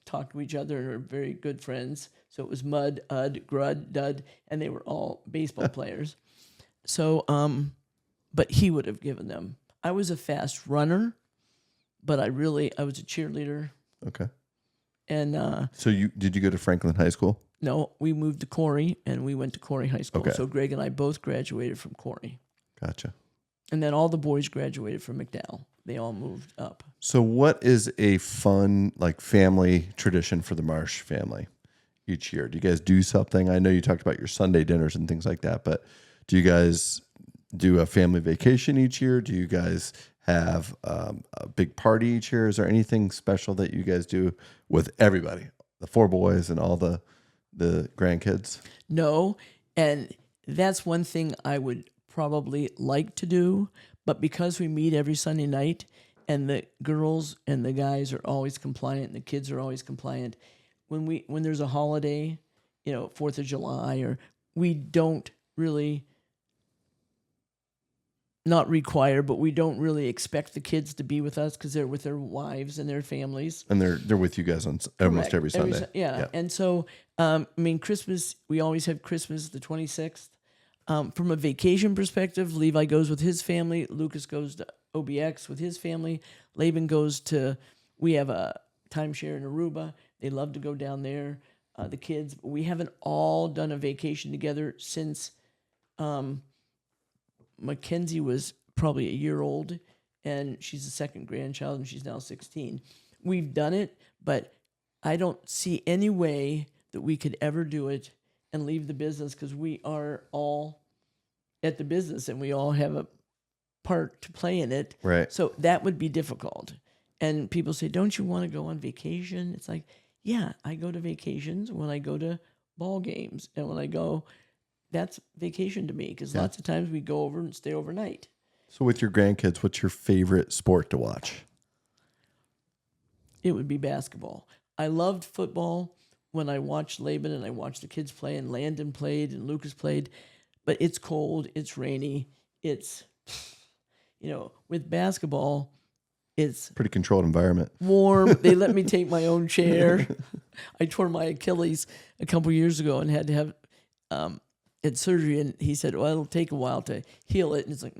talk to each other and are very good friends. So it was Mud, UD, Grud, Dud, and they were all baseball players. So, but he would have given them. I was a fast runner, but I was a cheerleader. Okay. And so did you go to Franklin High School? No, we moved to Corey, and we went to Corey High School. Okay. So Greg and I both graduated from Corey. Gotcha. And then all the boys graduated from McDowell. They all moved up. So what is a fun like family tradition for the Marsh family each year? Do you guys do something? I know you talked about your Sunday dinners and things like that, but do you guys do a family vacation each year? Do you guys have a big party each year? Is there anything special that you guys do with everybody, the 4 boys and all the grandkids? No, and that's one thing I would probably like to do, but because we meet every Sunday night and the girls and the guys are always compliant and the kids are always compliant, when there's a holiday, 4th of July, or we don't really, not require, but we don't really expect the kids to be with us because they're with their wives and their families. And they're with you guys on almost every Sunday. Yeah. And so, Christmas, we always have Christmas the 26th. From a vacation perspective, Levi goes with his family. Lucas goes to OBX with his family. Laban we have a timeshare in Aruba. They love to go down there, the kids. We haven't all done a vacation together since Mackenzie was probably a year old, and she's the second grandchild, and she's now 16. We've done it, but I don't see any way that we could ever do it and leave the business, because we are all at the business and we all have a part to play in it. Right. So that would be difficult. And people say, don't you want to go on vacation? It's like, yeah, I go to vacations when I go to ball games. And when I go, that's vacation to me, because lots of times we go over and stay overnight. So with your grandkids, what's your favorite sport to watch? It would be basketball. I loved football when I watched Laban and I watched the kids play, and Landon played and Lucas played, but it's cold, it's rainy, it's, with basketball, it's pretty controlled environment. Warm. They let me take my own chair. I tore my Achilles a couple years ago and had to have had surgery, and he said, well, it'll take a while to heal it. And it's like,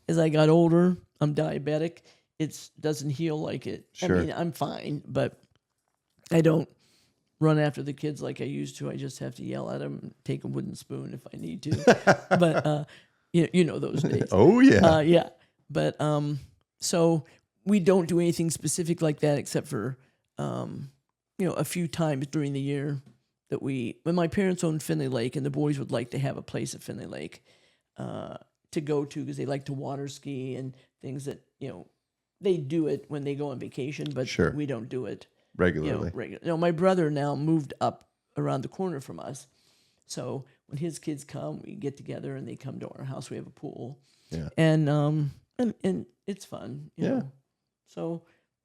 as I got older, I'm diabetic. It doesn't heal like it. Sure. I mean, I'm fine, but I don't run after the kids like I used to. I just have to yell at them, take a wooden spoon if I need to. But you know those days. Oh yeah. Yeah. But so we don't do anything specific like that, except for a few times during the year that when my parents owned Finley Lake, and the boys would like to have a place at Finley Lake to go to, because they like to water ski and things that they do it when they go on vacation, but Sure. we don't do it Regularly. My brother now moved up around the corner from us, so when his kids come, we get together and they come to our house. We have a pool, and it's fun. You know? So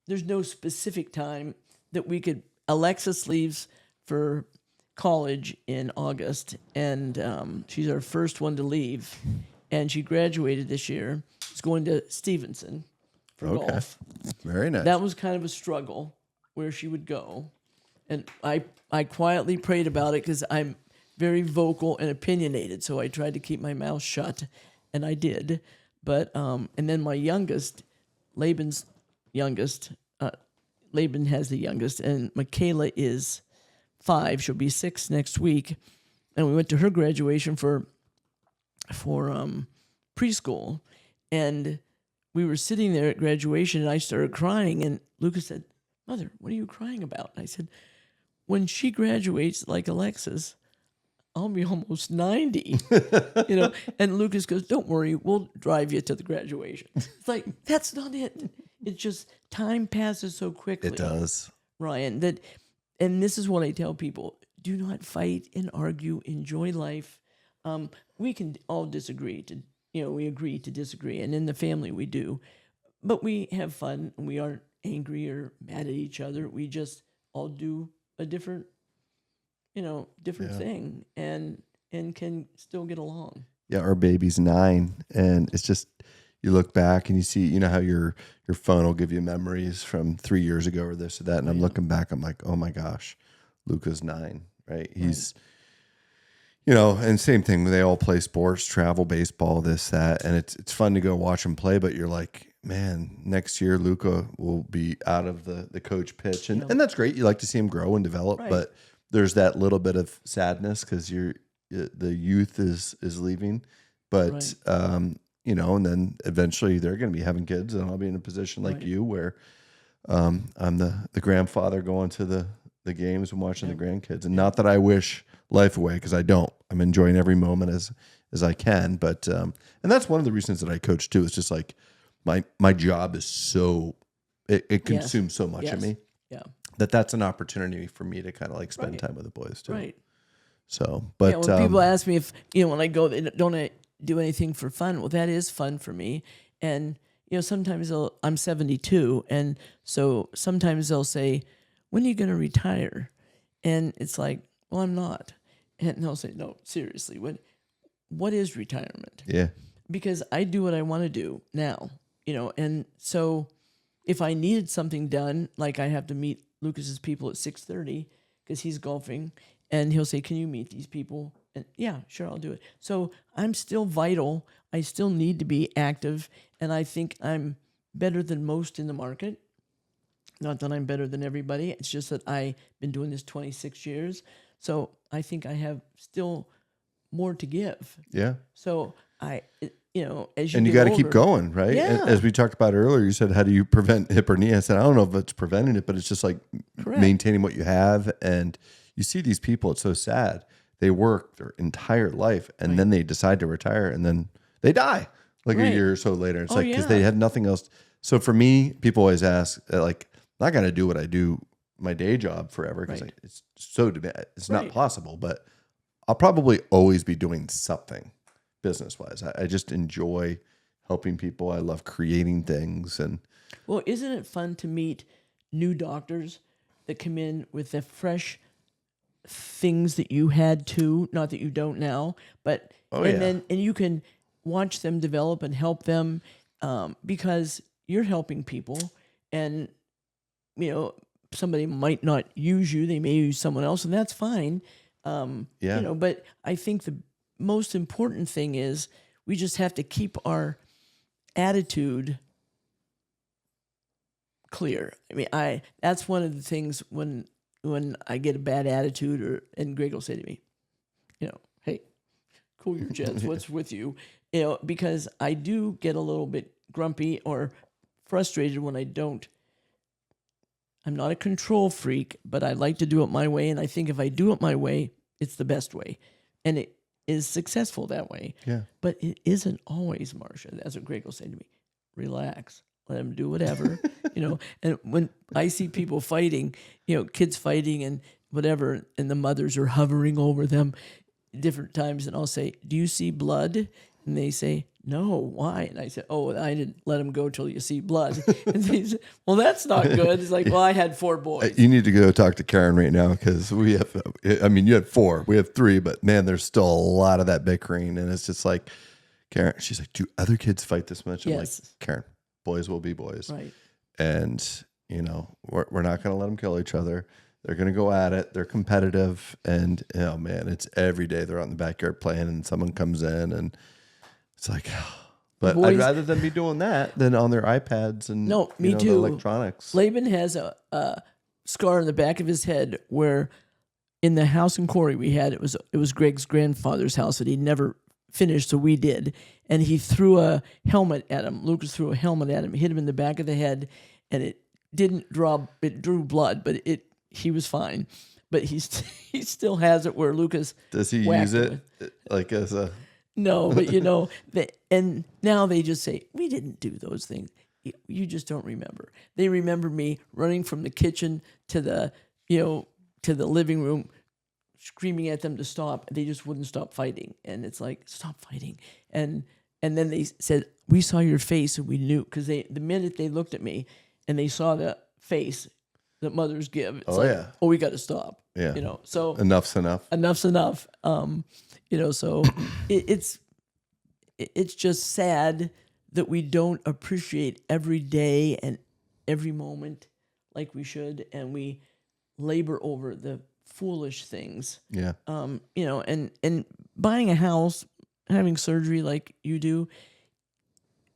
there's no specific time that we could. Alexis leaves for college in August, and she's our first one to leave, and she graduated this year. She's going to Stevenson for golf. Very nice. That was kind of a struggle where she would go, and I quietly prayed about it because I'm very vocal and opinionated, so I tried to keep my mouth shut, and I did. But and then my youngest, Laban's youngest, Laban has the youngest, and Michaela is 5. She'll be 6 next week, and we went to her graduation for preschool, and we were sitting there at graduation, and I started crying, and Lucas said, "Mother, what are you crying about?" And I said, "When she graduates like Alexis, I'll be almost 90." And Lucas goes, "Don't worry, we'll drive you to the graduation." It's like, that's not it. It's just time passes so quickly. It does. Ryan, and this is what I tell people: do not fight and argue. Enjoy life. We can all disagree. We agree to disagree, and in the family we do, but we have fun. And we aren't angry or mad at each other. We just all do a different thing, and can still get along. Yeah, our baby's 9, and it's just, you look back and you see, how your phone will give you memories from 3 years ago or this or that. And I'm looking back, I'm like, oh my gosh, Luca's 9, right? He's, and same thing. They all play sports, travel, baseball, this, that. And it's fun to go watch them play, but you're like, man, next year Luca will be out of the coach pitch. And that's great. You like to see him grow and develop, but there's that little bit of sadness because the youth is leaving. But, and then eventually they're going to be having kids, and I'll be in a position like you where I'm the grandfather going to the games and watching the grandkids. And not that I wish life away, because I don't. I'm enjoying every moment as I can. But and that's one of the reasons that I coach too. It's just like my job is so it consumes so much of me. Yeah. That's an opportunity for me to kind of like spend time with the boys too. Right. So, but when people ask me if when I go, don't I do anything for fun? Well, that is fun for me. And sometimes I'm 72, and so sometimes they'll say, "When are you going to retire?" And it's like, "Well, I'm not." And they'll say, "No, seriously, what is retirement?" Yeah. Because I do what I want to do now, and so if I needed something done, like I have to meet Lucas's people at 6:30 because he's golfing, and he'll say, "Can you meet these people?" And yeah, sure, I'll do it. So I'm still vital. I still need to be active, and I think I'm better than most in the market. Not that I'm better than everybody. It's just that I've been doing this 26 years. So I think I have still more to give. Yeah. So as you and you got to keep going, right? Yeah. As we talked about earlier, you said, how do you prevent hip or knee? I said, I don't know if it's preventing it, but it's just like maintaining what you have. And you see these people, it's so sad. They work their entire life and then they decide to retire and then they die like a year or so later. It's because they had nothing else. So for me, people always ask, like, I'm not going to do what I do my day job forever because it's so it's not possible, but I'll probably always be doing something business-wise. I just enjoy helping people. I love creating things. And well, isn't it fun to meet new doctors that come in with the fresh things that you had too, not that you don't now, but and you can watch them develop and help them because you're helping people, and somebody might not use you, they may use someone else, and that's fine. But I think the most important thing is we just have to keep our attitude clear. I mean, that's one of the things when I get a bad attitude, and Greg will say to me, "Hey, cool your jets. What's with you?" Because I do get a little bit grumpy or frustrated when I don't. I'm not a control freak, but I like to do it my way, and I think if I do it my way, it's the best way, and it is successful that way. Yeah. But it isn't always, Marsha. That's what Greg will say to me. Relax. Let them do whatever, And when I see people fighting, kids fighting and whatever, and the mothers are hovering over them different times, and I'll say, "Do you see blood?" And they say, "No, why?" And I said, "Oh, I didn't let them go till you see blood." And they say, "Well, that's not good." It's like, "Well, I had 4 boys." You need to go talk to Karen right now because you had 4. We have 3, but man, there's still a lot of that bickering. And it's just like, Karen, she's like, "Do other kids fight this much?" I'm like, "Karen, boys will be boys." Right. And, we're not going to let them kill each other. They're going to go at it. They're competitive. And, man, it's every day they're out in the backyard playing and someone comes in and it's like, but I'd rather them be doing that than on their iPads and me too. the electronics. Laban has a scar on the back of his head where in the house in Corey we had, it was Greg's grandfather's house that he never finished, so we did. And he threw a helmet at him. Lucas threw a helmet at him, hit him in the back of the head, and it drew blood, but he was fine. But he still has it where Lucas does he use it like as a no, but and now they just say, "We didn't do those things. You just don't remember." They remember me running from the kitchen to the living room, screaming at them to stop. They just wouldn't stop fighting, and it's like, "Stop fighting!" And then they said, "We saw your face, and we knew," because the minute they looked at me and they saw the face that mothers give, it's "Oh, we got to stop." Yeah, so enough's enough. Enough's enough. So it's just sad that we don't appreciate every day and every moment like we should, and we labor over the foolish things. Yeah. And buying a house, having surgery like you do,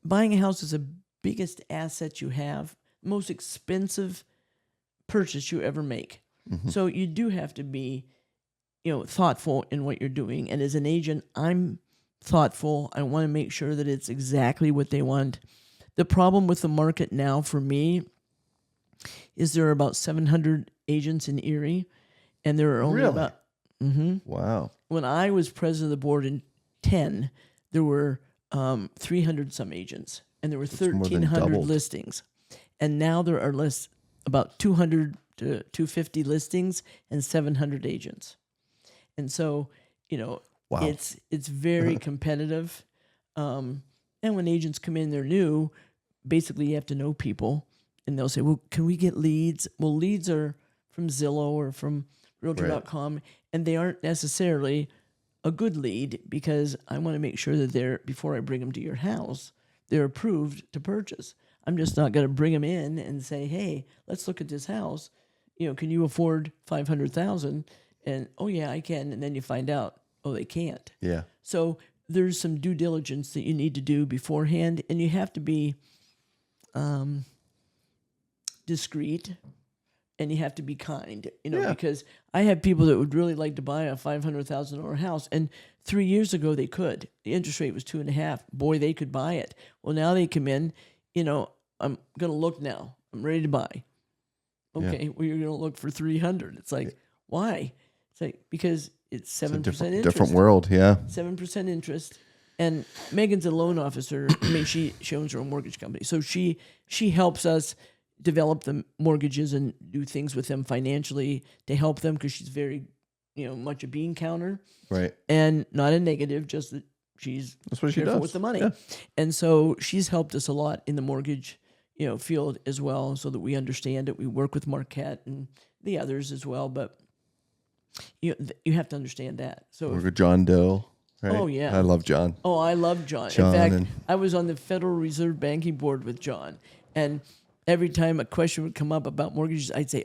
buying a house is the biggest asset you have, most expensive purchase you ever make. Mm-hmm. So you do have to be thoughtful in what you're doing. And as an agent, I'm thoughtful. I want to make sure that it's exactly what they want. The problem with the market now for me is there are about 700 agents in Erie, and there are only Really? about Wow. when I was president of the board in 10, there were 300 some agents, and there were more than 1,300 doubled. listings. And now there are about 200 to 250 listings and 700 agents. And so, Wow. it's very competitive. And when agents come in, they're new. Basically, you have to know people, and they'll say, "Well, can we get leads?" Well, leads are from Zillow or from Realtor.com, and they aren't necessarily a good lead because I want to make sure that before I bring them to your house, they're approved to purchase. I'm just not going to bring them in and say, "Hey, let's look at this house. Can you afford $500,000?" And oh yeah, I can. And then you find out, oh, they can't. Yeah. So there's some due diligence that you need to do beforehand, and you have to be discreet, and you have to be kind, Yeah. because I have people that would really like to buy a $500,000 house, and 3 years ago they could. The interest rate was 2.5. Boy, they could buy it. Well, now they come in. I'm gonna look now. I'm ready to buy. Okay, well, you're gonna look for 300. It's like, why? It's like because it's 7% interest. Different world. Yeah. 7% interest. And Megan's a loan officer. I mean, she owns her own mortgage company. So she helps us develop the mortgages and do things with them financially to help them because she's very, much a bean counter. Right. And not a negative, just that That's what she careful does. with the money. Yeah. And so she's helped us a lot in the mortgage, field as well, so that we understand it. We work with Marquette and the others as well, but you have to understand that. So Work with John Dill. Right? Oh, yeah. I love John. Oh, I love John. John In fact, and- I was on the Federal Reserve Banking Board with John, and every time a question would come up about mortgages, I'd say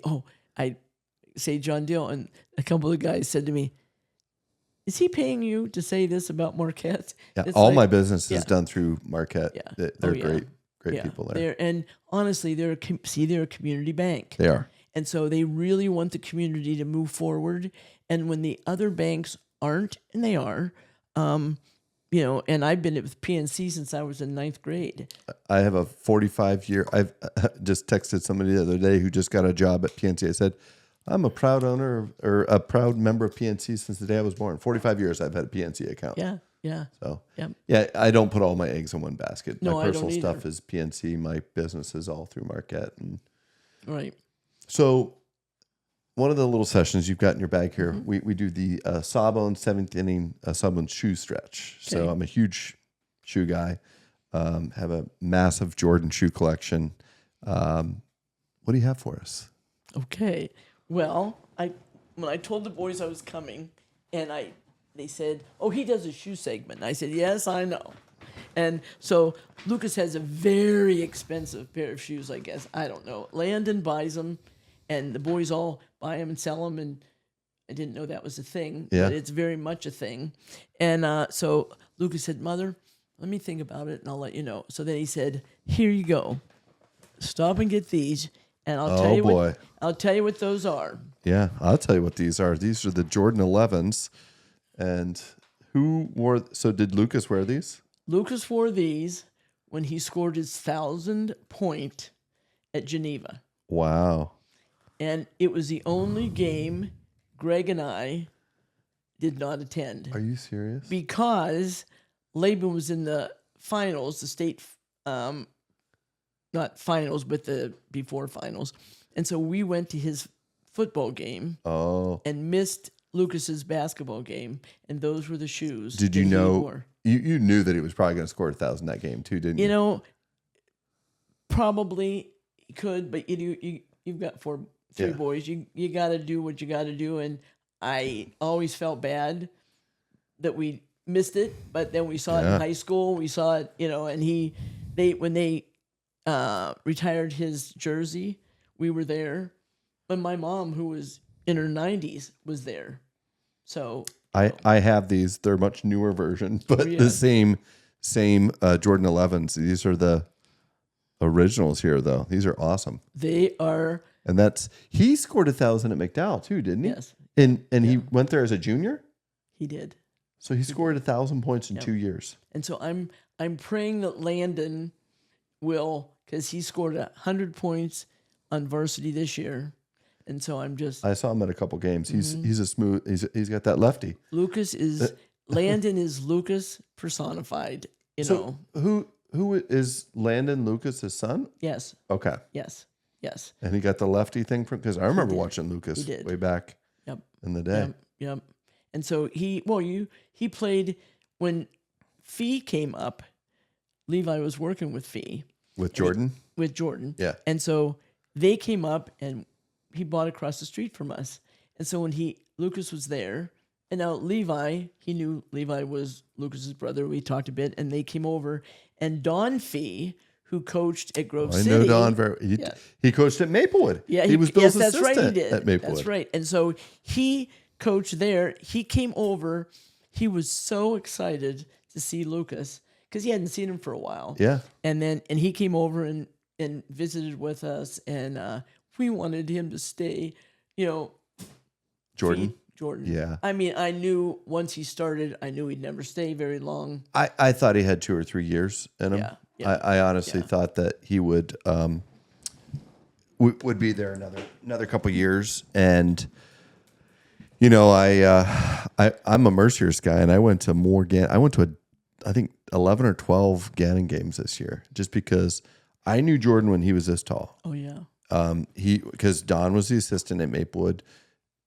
John Dill, and a couple of guys said to me, "Is he paying you to say this about Marquette?" Yeah. It's All like- my business is yeah. done through Marquette. Yeah. They're Oh, yeah. great Yeah. people there. And honestly, they're a community bank. They are. And so they really want the community to move forward. And when the other banks aren't, and they are, and I've been with PNC since I was in 9th grade. I have a 45-year. I've just texted somebody the other day who just got a job at PNC. I said, I'm a proud owner or a proud member of PNC since the day I was born. 45 years I've had a PNC account. Yeah, yeah. So, Yep. yeah, I don't put all my eggs in one basket. No, My I don't personal stuff either. is PNC. My business is all through Marquette. And Right. so one of the little sessions you've got in your bag here, Mm-hmm. we do the Sawbones 7th inning Sawbones shoe stretch. So Okay. I'm a huge shoe guy. Have a massive Jordan shoe collection. What do you have for us? Okay. Well, when I told the boys I was coming, and they said, "Oh, he does a shoe segment." And I said, "Yes, I know." And so Lucas has a very expensive pair of shoes, I guess. I don't know. Landon buys them, and the boys all buy them and sell them. And I didn't know that was a thing, Yeah. but it's very much a thing. And so Lucas said, "Mother, let me think about it, and I'll let you know." So then he said, "Here you go. Stop and get these, and I'll tell Oh, you boy. I'll tell you what those are." Yeah, I'll tell you what these are. These are the Jordan 11s. And who wore, so did Lucas wear these? Lucas wore these when he scored his 1,000th point at Geneva. Wow. And it was the only game Greg and I did not attend Are you serious? because Laban was in the finals, the state, not finals, but the before finals. And so we went to his football game Oh. and missed Lucas's basketball game. And those were the shoes. Did you that he know, wore. you knew that he was probably going to score 1,000 that game too, didn't you? You know, probably could, but you've got three Yeah. boys. You got to do what you got to do, and I always felt bad that we missed it. But then we saw it Yeah. in high school. We saw it, and when they retired his jersey, we were there. But my mom, who was in her 90s, was there. So I have these. They're much newer version, but Yeah. the same Jordan 11s. These are the originals here, though. These are awesome. they are. And he scored 1,000 at McDowell too, didn't he? Yes, And he went there as a junior. he did. So he scored 1,000 points in 2 years. And so I'm praying that Landon will, because he scored 100 points on varsity this year. And so I'm just I saw him at a couple games. He's a smooth. He's got that lefty. Lucas is Landon is Lucas personified. You know. Who is Landon Lucas' son? Yes. Okay. Yes. Yes. And he got the lefty thing from, because I remember watching Lucas way back Yep. in the day. Yep. Yep. And so he played when Fee came up. Levi was working with Fee. With Jordan? With Jordan. Yeah. And so they came up and he bought across the street from us. And so when Lucas was there, and now Levi, he knew Levi was Lucas's brother. We talked a bit, and they came over. And Don Fee, who coached at Grove City. I know Don very. He coached at Maplewood. Yeah, he was Bill's that's right. He assistant did. at Maplewood. That's right. And so he coached there. He came over. He was so excited to see Lucas because he hadn't seen him for a while. Yeah. And he came over and visited with us, and we wanted him to stay. You know, Jordan. Jordan. Yeah. I mean, I knew once he started, I knew he'd never stay very long. I thought he had 2 or 3 years in him. Yeah, yeah, I honestly thought that he would be there another couple years. And you know, I'm a Mercyhurst guy, and I went to I think 11 or 12 Gannon games this year, just because I knew Jordan when he was this tall. Oh yeah. Because Don was the assistant at Maplewood.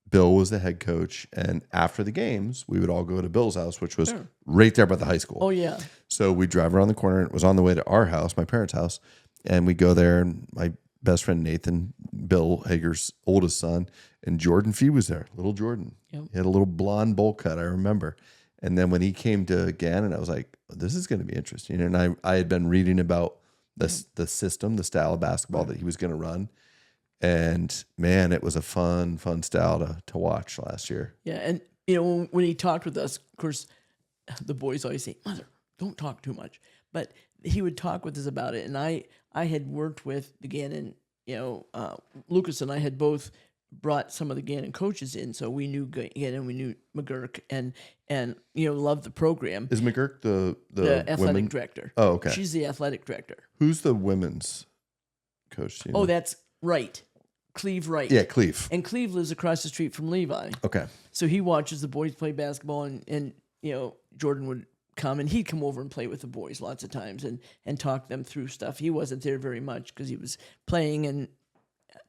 Bill was the head coach, and after the games, we would all go to Bill's house, which was right there by the high school. Oh yeah. So we drive around the corner, and it was on the way to our house, my parents' house, and we go there, and my best friend Nathan, Bill Hager's oldest son, and Jordan Fee was there, little Jordan. Yep. He had a little blonde bowl cut, I remember. And then when he came to Gannon, I was like, this is going to be interesting. And I had been reading about the system, the style of basketball that he was going to run. And man, it was a fun style to watch last year. Yeah, and you know when he talked with us, of course, the boys always say, "Mother, don't talk too much." But he would talk with us about it, and I had worked with the Gannon. You know, Lucas and I had both brought some of the Gannon coaches in, so we knew Gannon, we knew McGurk, and you know loved the program. Is McGurk the athletic women? director? Oh, okay. She's the athletic director. Who's the women's coach? Do you know? That's right. Cleve Wright. Yeah, Cleve. And Cleve lives across the street from Levi. Okay. So he watches the boys play basketball, and you know, Jordan would come, and he'd come over and play with the boys lots of times and talk them through stuff. He wasn't there very much because he was playing,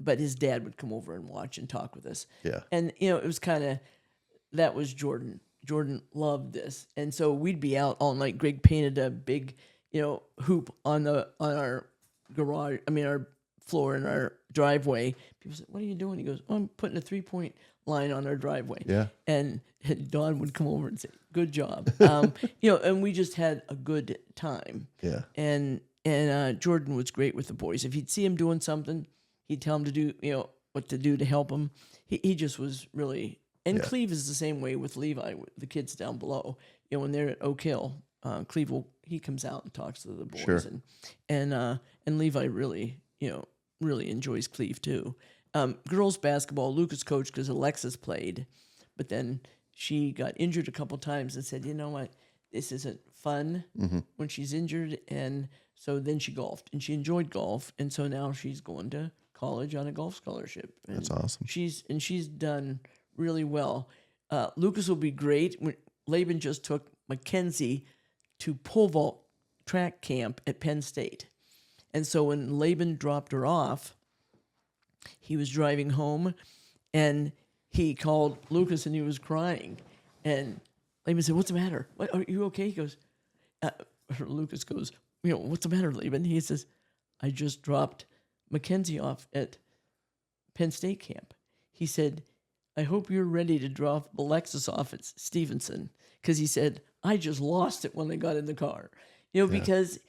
but his dad would come over and watch and talk with us. Yeah. And, you know, it was that was Jordan. Jordan loved this. And so we'd be out all night. Greg painted a big, you know, hoop on our garage, our floor in our driveway. People said, "What are you doing?" He goes, "I'm putting a 3-point line on our driveway." Yeah. And Don would come over and say, "Good job." You know, and we just had a good time. Yeah. And Jordan was great with the boys. If he'd see him doing something, he'd tell him to do, you know, what to do to help him. He just was really, and Cleve is the same way with Levi, with the kids down below. You know, when they're at Oak Hill, Cleve he comes out and talks to the boys. Sure. And Levi really, you know, really enjoys Cleve too. Girls basketball, Lucas coached because Alexis played, but then she got injured a couple times and said, "You know what, this isn't fun when she's injured." And so then she golfed, and she enjoyed golf, and so now she's going to college on a golf scholarship. And That's awesome. She's done really well. Lucas will be great. Laban just took Mackenzie to pole vault track camp at Penn State. And so when Laban dropped her off, he was driving home, and he called Lucas, and he was crying. And Laban said, "What's the matter? What, are you okay?" He goes, Lucas goes, "You know, what's the matter, Laban?" He says, "I just dropped Mackenzie off at Penn State camp." He said, "I hope you're ready to drop Alexis off at Stevenson," because he said, "I just lost it when I got in the car." You know, because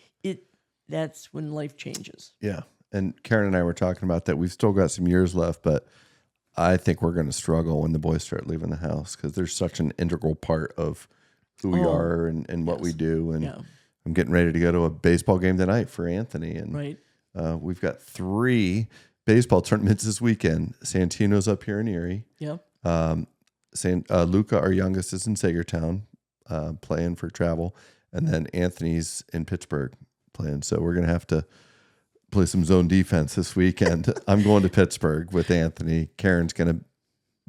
that's when life changes. Yeah. And Karen and I were talking about that. We've still got some years left, but I think we're going to struggle when the boys start leaving the house because they're such an integral part of who we are and what we do. And I'm getting ready to go to a baseball game tonight for Anthony. And we've got 3 baseball tournaments this weekend. Santino's up here in Erie. Yep. Luca, our youngest, is in Sagertown. playing for travel, and then Anthony's in Pittsburgh playing. So we're gonna have to play some zone defense this weekend. I'm going to Pittsburgh with Anthony. Karen's gonna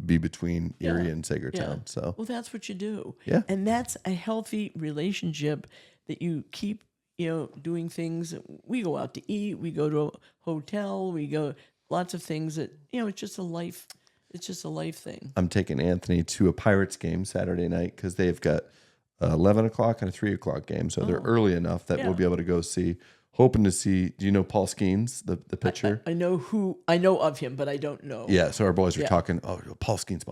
be between Erie and Sagertown. So well, that's what you do. Yeah. And that's a healthy relationship that you keep, doing things. We go out to eat, we go to a hotel, we go lots of things that, it's just a life. It's just a life thing. I'm taking Anthony to a Pirates game Saturday night because they've got 11 o'clock and a 3 o'clock game. So they're early enough that we'll be able to go see. Hoping to see, do you know Paul Skeens, the pitcher? I know of him, but I don't know. Yeah, so our boys were talking, Paul Skeens.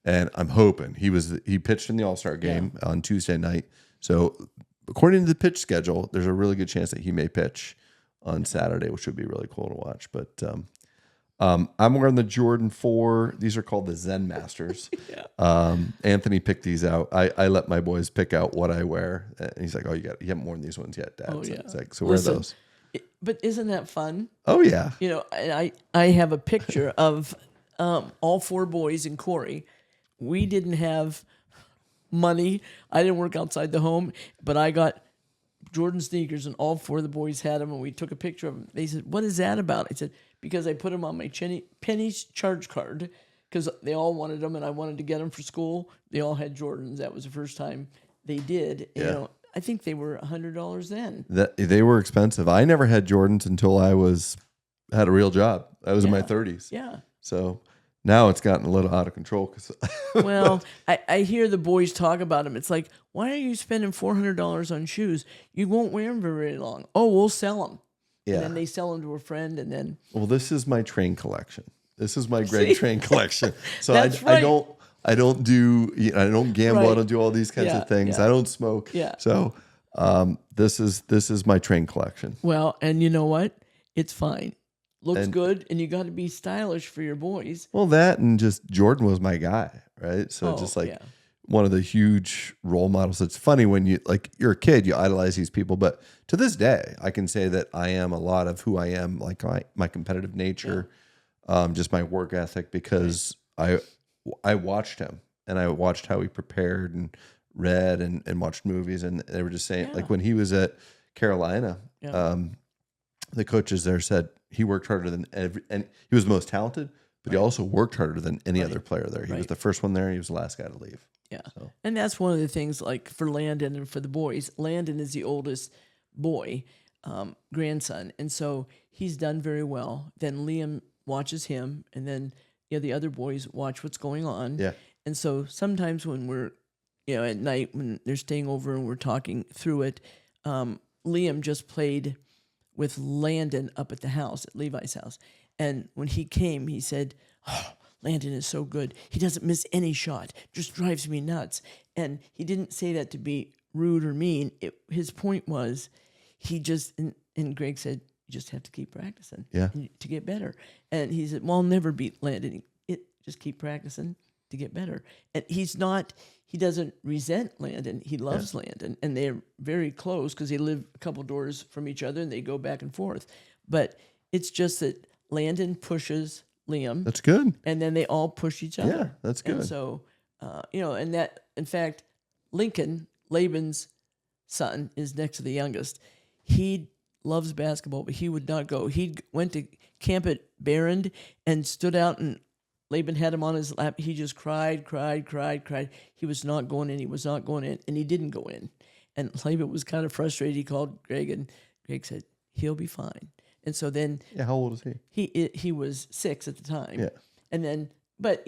And I'm hoping he pitched in the All-Star game on Tuesday night. So according to the pitch schedule, there's a really good chance that he may pitch on Saturday, which would be really cool to watch. But I'm wearing the Jordan 4. These are called the Zen Masters. Anthony picked these out. I let my boys pick out what I wear. And he's like, you haven't worn these ones yet, Dad. It's like, so wear those. But isn't that fun? Oh, yeah. I have a picture of all 4 boys in Corey. We didn't have money. I didn't work outside the home, but I got Jordan sneakers, and all 4 of the boys had them, and we took a picture of them. They said, "What is that about?" I said, "Because I put them on my Penny's charge card, because they all wanted them, and I wanted to get them for school. They all had Jordans. That was the first time they did. Yeah. I think they were $100 then. They were expensive. I never had Jordans until I had a real job. I was in my 30s. Yeah. So now it's gotten a little out of control. Well, I hear the boys talk about them. It's like, why are you spending $400 on shoes? You won't wear them very long. Oh, we'll sell them. Yeah. And then they sell them to a friend, and then... Well, this is my train collection. This is my Greg train collection. So That's I right. don't do, I don't gamble. Right. I don't do all these kinds of things. Yeah. I don't smoke. Yeah. So this is my train collection. Well, and you know what? It's fine. Looks good, and you got to be stylish for your boys. Well, that and just Jordan was my guy, right? So one of the huge role models. It's funny when you're a kid, you idolize these people, but to this day, I can say that I am a lot of who I am, like my competitive nature, just my work ethic, because I watched him, and I watched how he prepared and read and watched movies, and they were just saying, like when he was at Carolina, the coaches there said he worked harder than and he was the most talented, but he also worked harder than any other player there. He was the first one there. He was the last guy to leave. Yeah. So. And that's one of the things, like for Landon and for the boys. Landon is the oldest boy, grandson. And so he's done very well. Then Liam watches him, and then the other boys watch what's going on. Yeah. And so sometimes when we're, at night when they're staying over and we're talking through it, Liam just played with Landon up at the house, at Levi's house. And when he came, he said, "Oh, Landon is so good. He doesn't miss any shot. Just drives me nuts." And he didn't say that to be rude or mean. His point was, he just, and Greg said, "You just have to keep practicing to get better." And he said, "Well, I'll never beat Landon. Just keep practicing to get better." And he doesn't resent Landon. He loves Landon, and they're very close because they live a couple doors from each other, and they go back and forth. But it's just that Landon pushes Liam. That's good. And then they all push each other. Yeah, that's good. And so, and that, in fact, Lincoln, Laban's son, is next to the youngest. He loves basketball, but he would not go. He went to camp at Barron and stood out, and Laban had him on his lap. He just cried. He was not going in. He was not going in, and he didn't go in. And Laban was kind of frustrated. He called Greg, and Greg said, "He'll be fine." And so then, how old is he? He was 6 at the time. Yeah. And then, but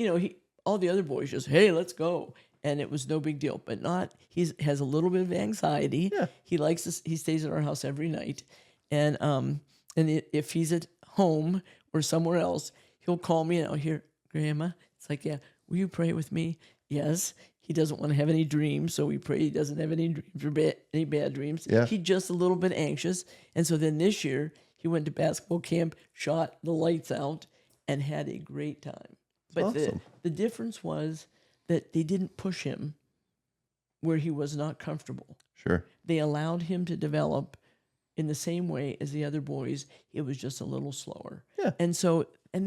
all the other boys just, "Hey, let's go," and it was no big deal. But he has a little bit of anxiety. Yeah. He he stays at our house every night, and if he's at home or somewhere else, he'll call me and I'll hear, "Grandma," it's like, "Yeah, will you pray with me?" Yes. He doesn't want to have any dreams, so we pray he doesn't have any bad dreams. Yeah. He's just a little bit anxious. And so then this year, he went to basketball camp, shot the lights out, and had a great time. But awesome. the difference was that they didn't push him where he was not comfortable. Sure. They allowed him to develop in the same way as the other boys. It was just a little slower. Yeah. And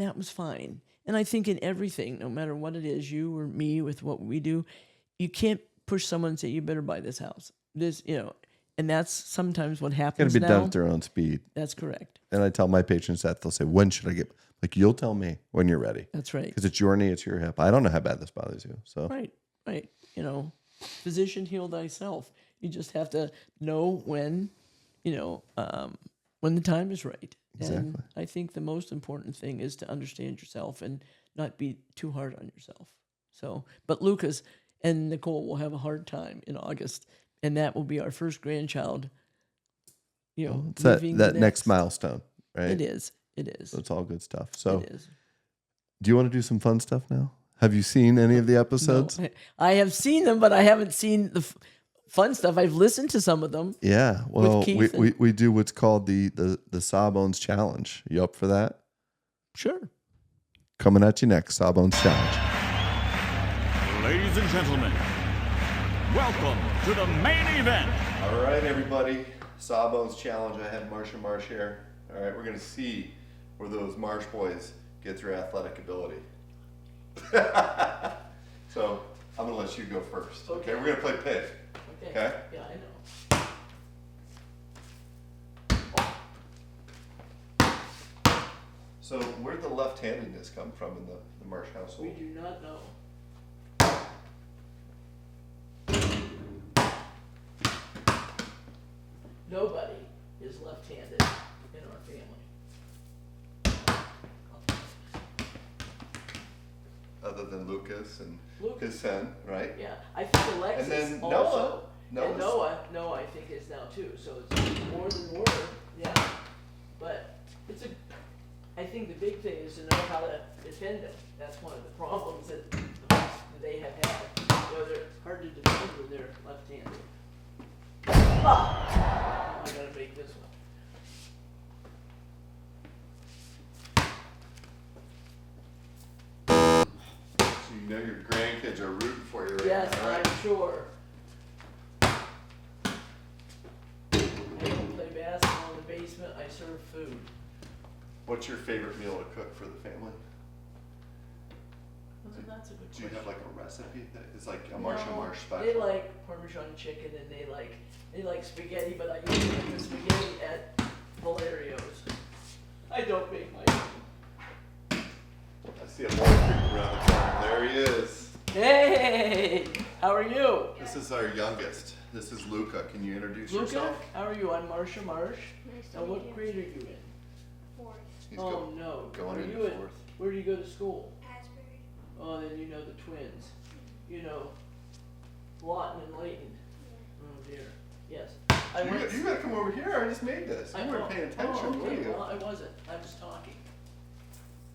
that was fine. And I think in everything, no matter what it is, you or me, with what we do, you can't push someone and say, you better buy this house. This, and that's sometimes what It's going happens to be now. done at their own speed. That's correct. And I tell my patients that. They'll say, when should I get? Like, you'll tell me when you're ready. That's right. Because it's your knee, it's your hip. I don't know how bad this bothers you. So Right. Physician, heal thyself. You just have to know when the time is right. Exactly. And I think the most important thing is to understand yourself and not be too hard on yourself. So, but Lucas and Nicole will have a hard time in August, and that will be our first grandchild. it's leaving that the next milestone, right? It is. So it's all good stuff. So It is. do you want to do some fun stuff now? Have you seen any of the episodes? No, I have seen them, but I haven't seen the fun stuff. I've listened to some of them. Yeah. Well, Keith we do what's called the Sawbones Challenge. You up for that? Sure. Coming at you next, Sawbones Challenge. Ladies and gentlemen, welcome to the main event. All right, everybody. Sawbones Challenge. I have Marsha Marsh here. All right, we're going to see where those Marsh boys get their athletic ability. So I'm going to let you go first. Okay, we're going to play pig. Okay? Yeah, I know. So where did the left-handedness come from in the Marsh household? We do not know. Nobody is left-handed in our family. Other than Lucas and Lucas. his son, right? Yeah, I think Alexis And then also. Noah. And Noah, I think is now too. So it's more than more. Yeah, but I think the big thing is to know how to defend it. That's one of the problems that they have had. They're hard to defend when they're left-handed. I gotta make this one. So you know your grandkids are rooting for you right Yes, now, right? I'm sure. I don't play basketball in the basement. I serve food. What's your favorite meal to cook for the family? That's a good Do you question. have like a recipe that is like a Marsha No, Marsh special? They like Parmesan chicken and they like spaghetti, but I usually make the spaghetti at Valerio's. I don't make my own. I see a boy creeping around the corner. There he is. Hey, how are you? This is our youngest. This is Luca. Can you introduce Luca, yourself? how are you? I'm Marsha Marsh. Nice to Now, meet what you. grade are you in? Fourth. He's Oh no. going are into you fourth. Where do you go to school? Asbury. Oh, then you know the twins. You know Lawton and Layton. Oh dear. Yes. I went. You gotta come over here. I just made this. You weren't paying attention. Oh, were okay. you? Well, I wasn't. I was talking.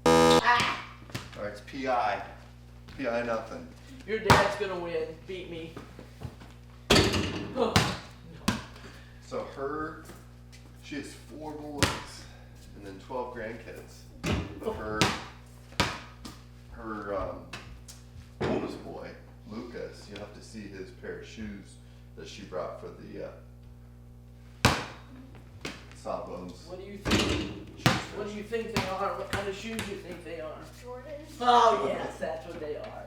All right, it's PI. PI nothing. Your dad's gonna win. Beat me. Oh, no. So she has 4 boys and then 12 grandkids. But her oldest boy, Lucas, you'll have to see his pair of shoes that she brought for the Sawbones. What do you think? What do you think they are? What kind of shoes do you think they are? Jordan. Oh yes, that's what they are.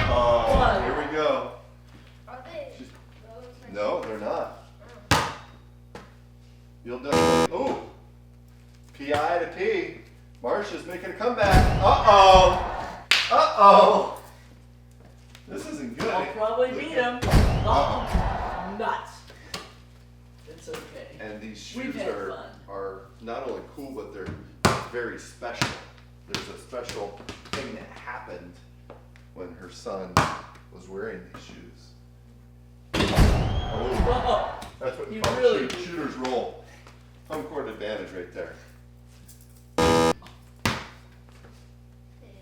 Oh, What? here we go. Are they? She's- Those are- No, they're not. You'll definitely. Oh! PI to P. Marsha's making a comeback. Uh-oh. This isn't good. I'll probably beat him. Oh, nuts. It's okay. And these We've shoes had fun. are not only cool, but they're very special. There's a special thing that happened when her son was wearing these shoes. Oh, that's what You you call really- shooter's roll. Home court advantage right there.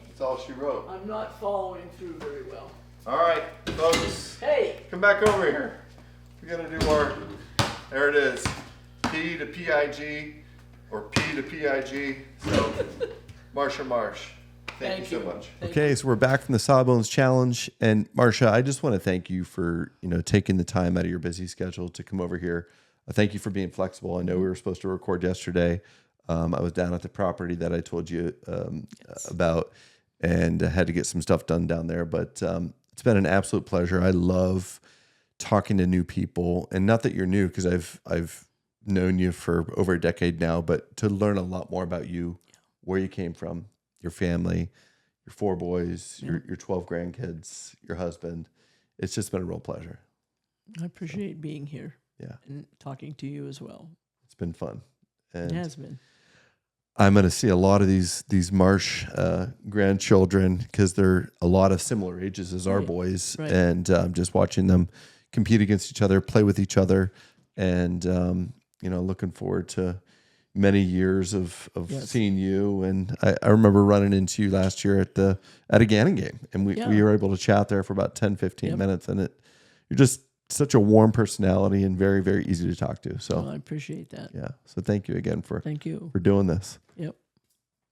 That's all she wrote. I'm not following through very well. All right, folks, Hey, come back over here. We're gonna do our. There it is. P to PIG, or P to PIG. So, Marsha Marsh, thank you so much. Okay, so we're back from the Sawbones Challenge, and Marsha, I just want to thank you for taking the time out of your busy schedule to come over here. Thank you for being flexible. I know we were supposed to record yesterday. I was down at the property that I told you about, and I had to get some stuff done down there. But It's been an absolute pleasure. I love talking to new people, and not that you're new, because I've known you for over a decade now, but to learn a lot more about you, where you came from, your family, your 4 boys, your 12 grandkids, your husband. It's just been a real pleasure. I appreciate being here. Yeah. And talking to you as well. It's been fun. And It has been. I'm going to see a lot of these Marsh grandchildren, because they're a lot of similar ages as our Right. boys, Right. and just watching them compete against each other, play with each other, and looking forward to many years of Yes. seeing you. And I remember running into you last year at a Gannon game, and we were able to chat there for about 10, 15 Yep. minutes, and you're just such a warm personality and very, very easy to talk to. So Well, I appreciate that. yeah, so thank you again for Thank you. doing this. Yep.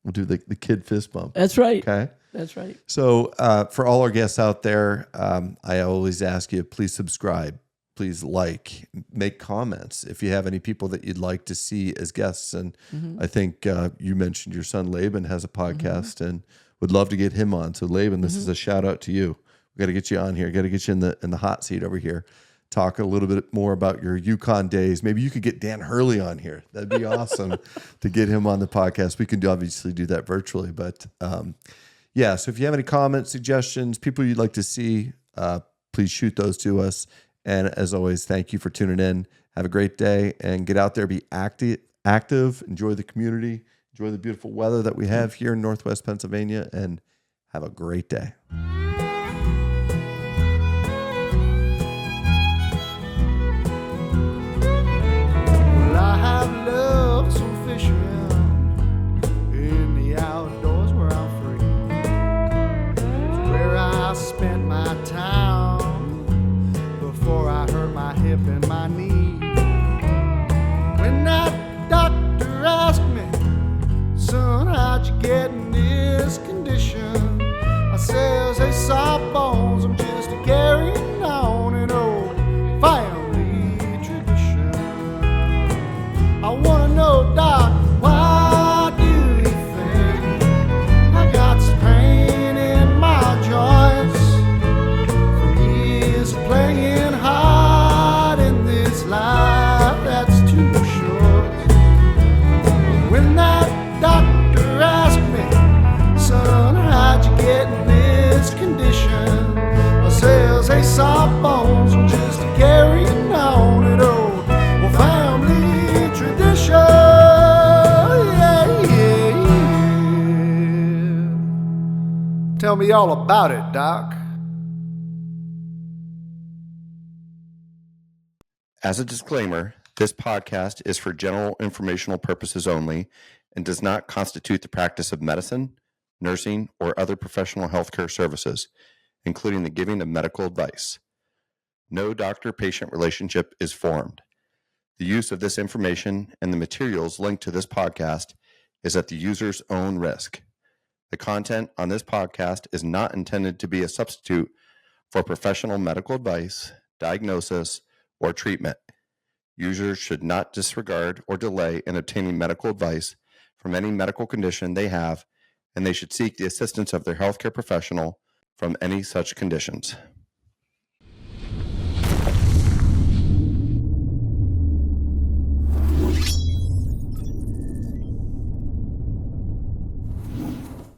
We'll do the kid fist bump. That's right. Okay. That's right. So for all our guests out there, I always ask you, please subscribe, please like, make comments if you have any people that you'd like to see as guests. And I think you mentioned your son Laban has a podcast and would love to get him on. So Laban, this is a shout out to you. We got to get you on here. Got to get you in the hot seat over here. Talk a little bit more about your Yukon days. Maybe you could get Dan Hurley on here. That'd be awesome to get him on the podcast. We can obviously do that virtually, but yeah. So if you have any comments, suggestions, people you'd like to see, please shoot those to us. And as always, thank you for tuning in. Have a great day and get out there, be active, enjoy the community, enjoy the beautiful weather that we have here in Northwest Pennsylvania, and have a great day. Well, I have loved some fishing in the outdoors where I'm free. It's where I spent my time before I hurt my hip and my knee. When that doctor asked me, son, how'd you get in this condition? I says, they saw bones, I'm just carrying on an old family tradition. I wanna know, Doc, why do you think I got this pain in my joints from years of playing hard in this life that's too short? When that doctor asked me, son, how'd you get in this condition? I says, they saw bones, I'm just carrying on an old family tradition. Yeah, yeah, yeah. Tell me all about it, Doc. As a disclaimer, this podcast is for general informational purposes only and does not constitute the practice of medicine, nursing, or other professional healthcare services, including the giving of medical advice. No doctor-patient relationship is formed. The use of this information and the materials linked to this podcast is at the user's own risk. The content on this podcast is not intended to be a substitute for professional medical advice, diagnosis, or treatment. Users should not disregard or delay in obtaining medical advice from any medical condition they have, and they should seek the assistance of their healthcare professional from any such conditions.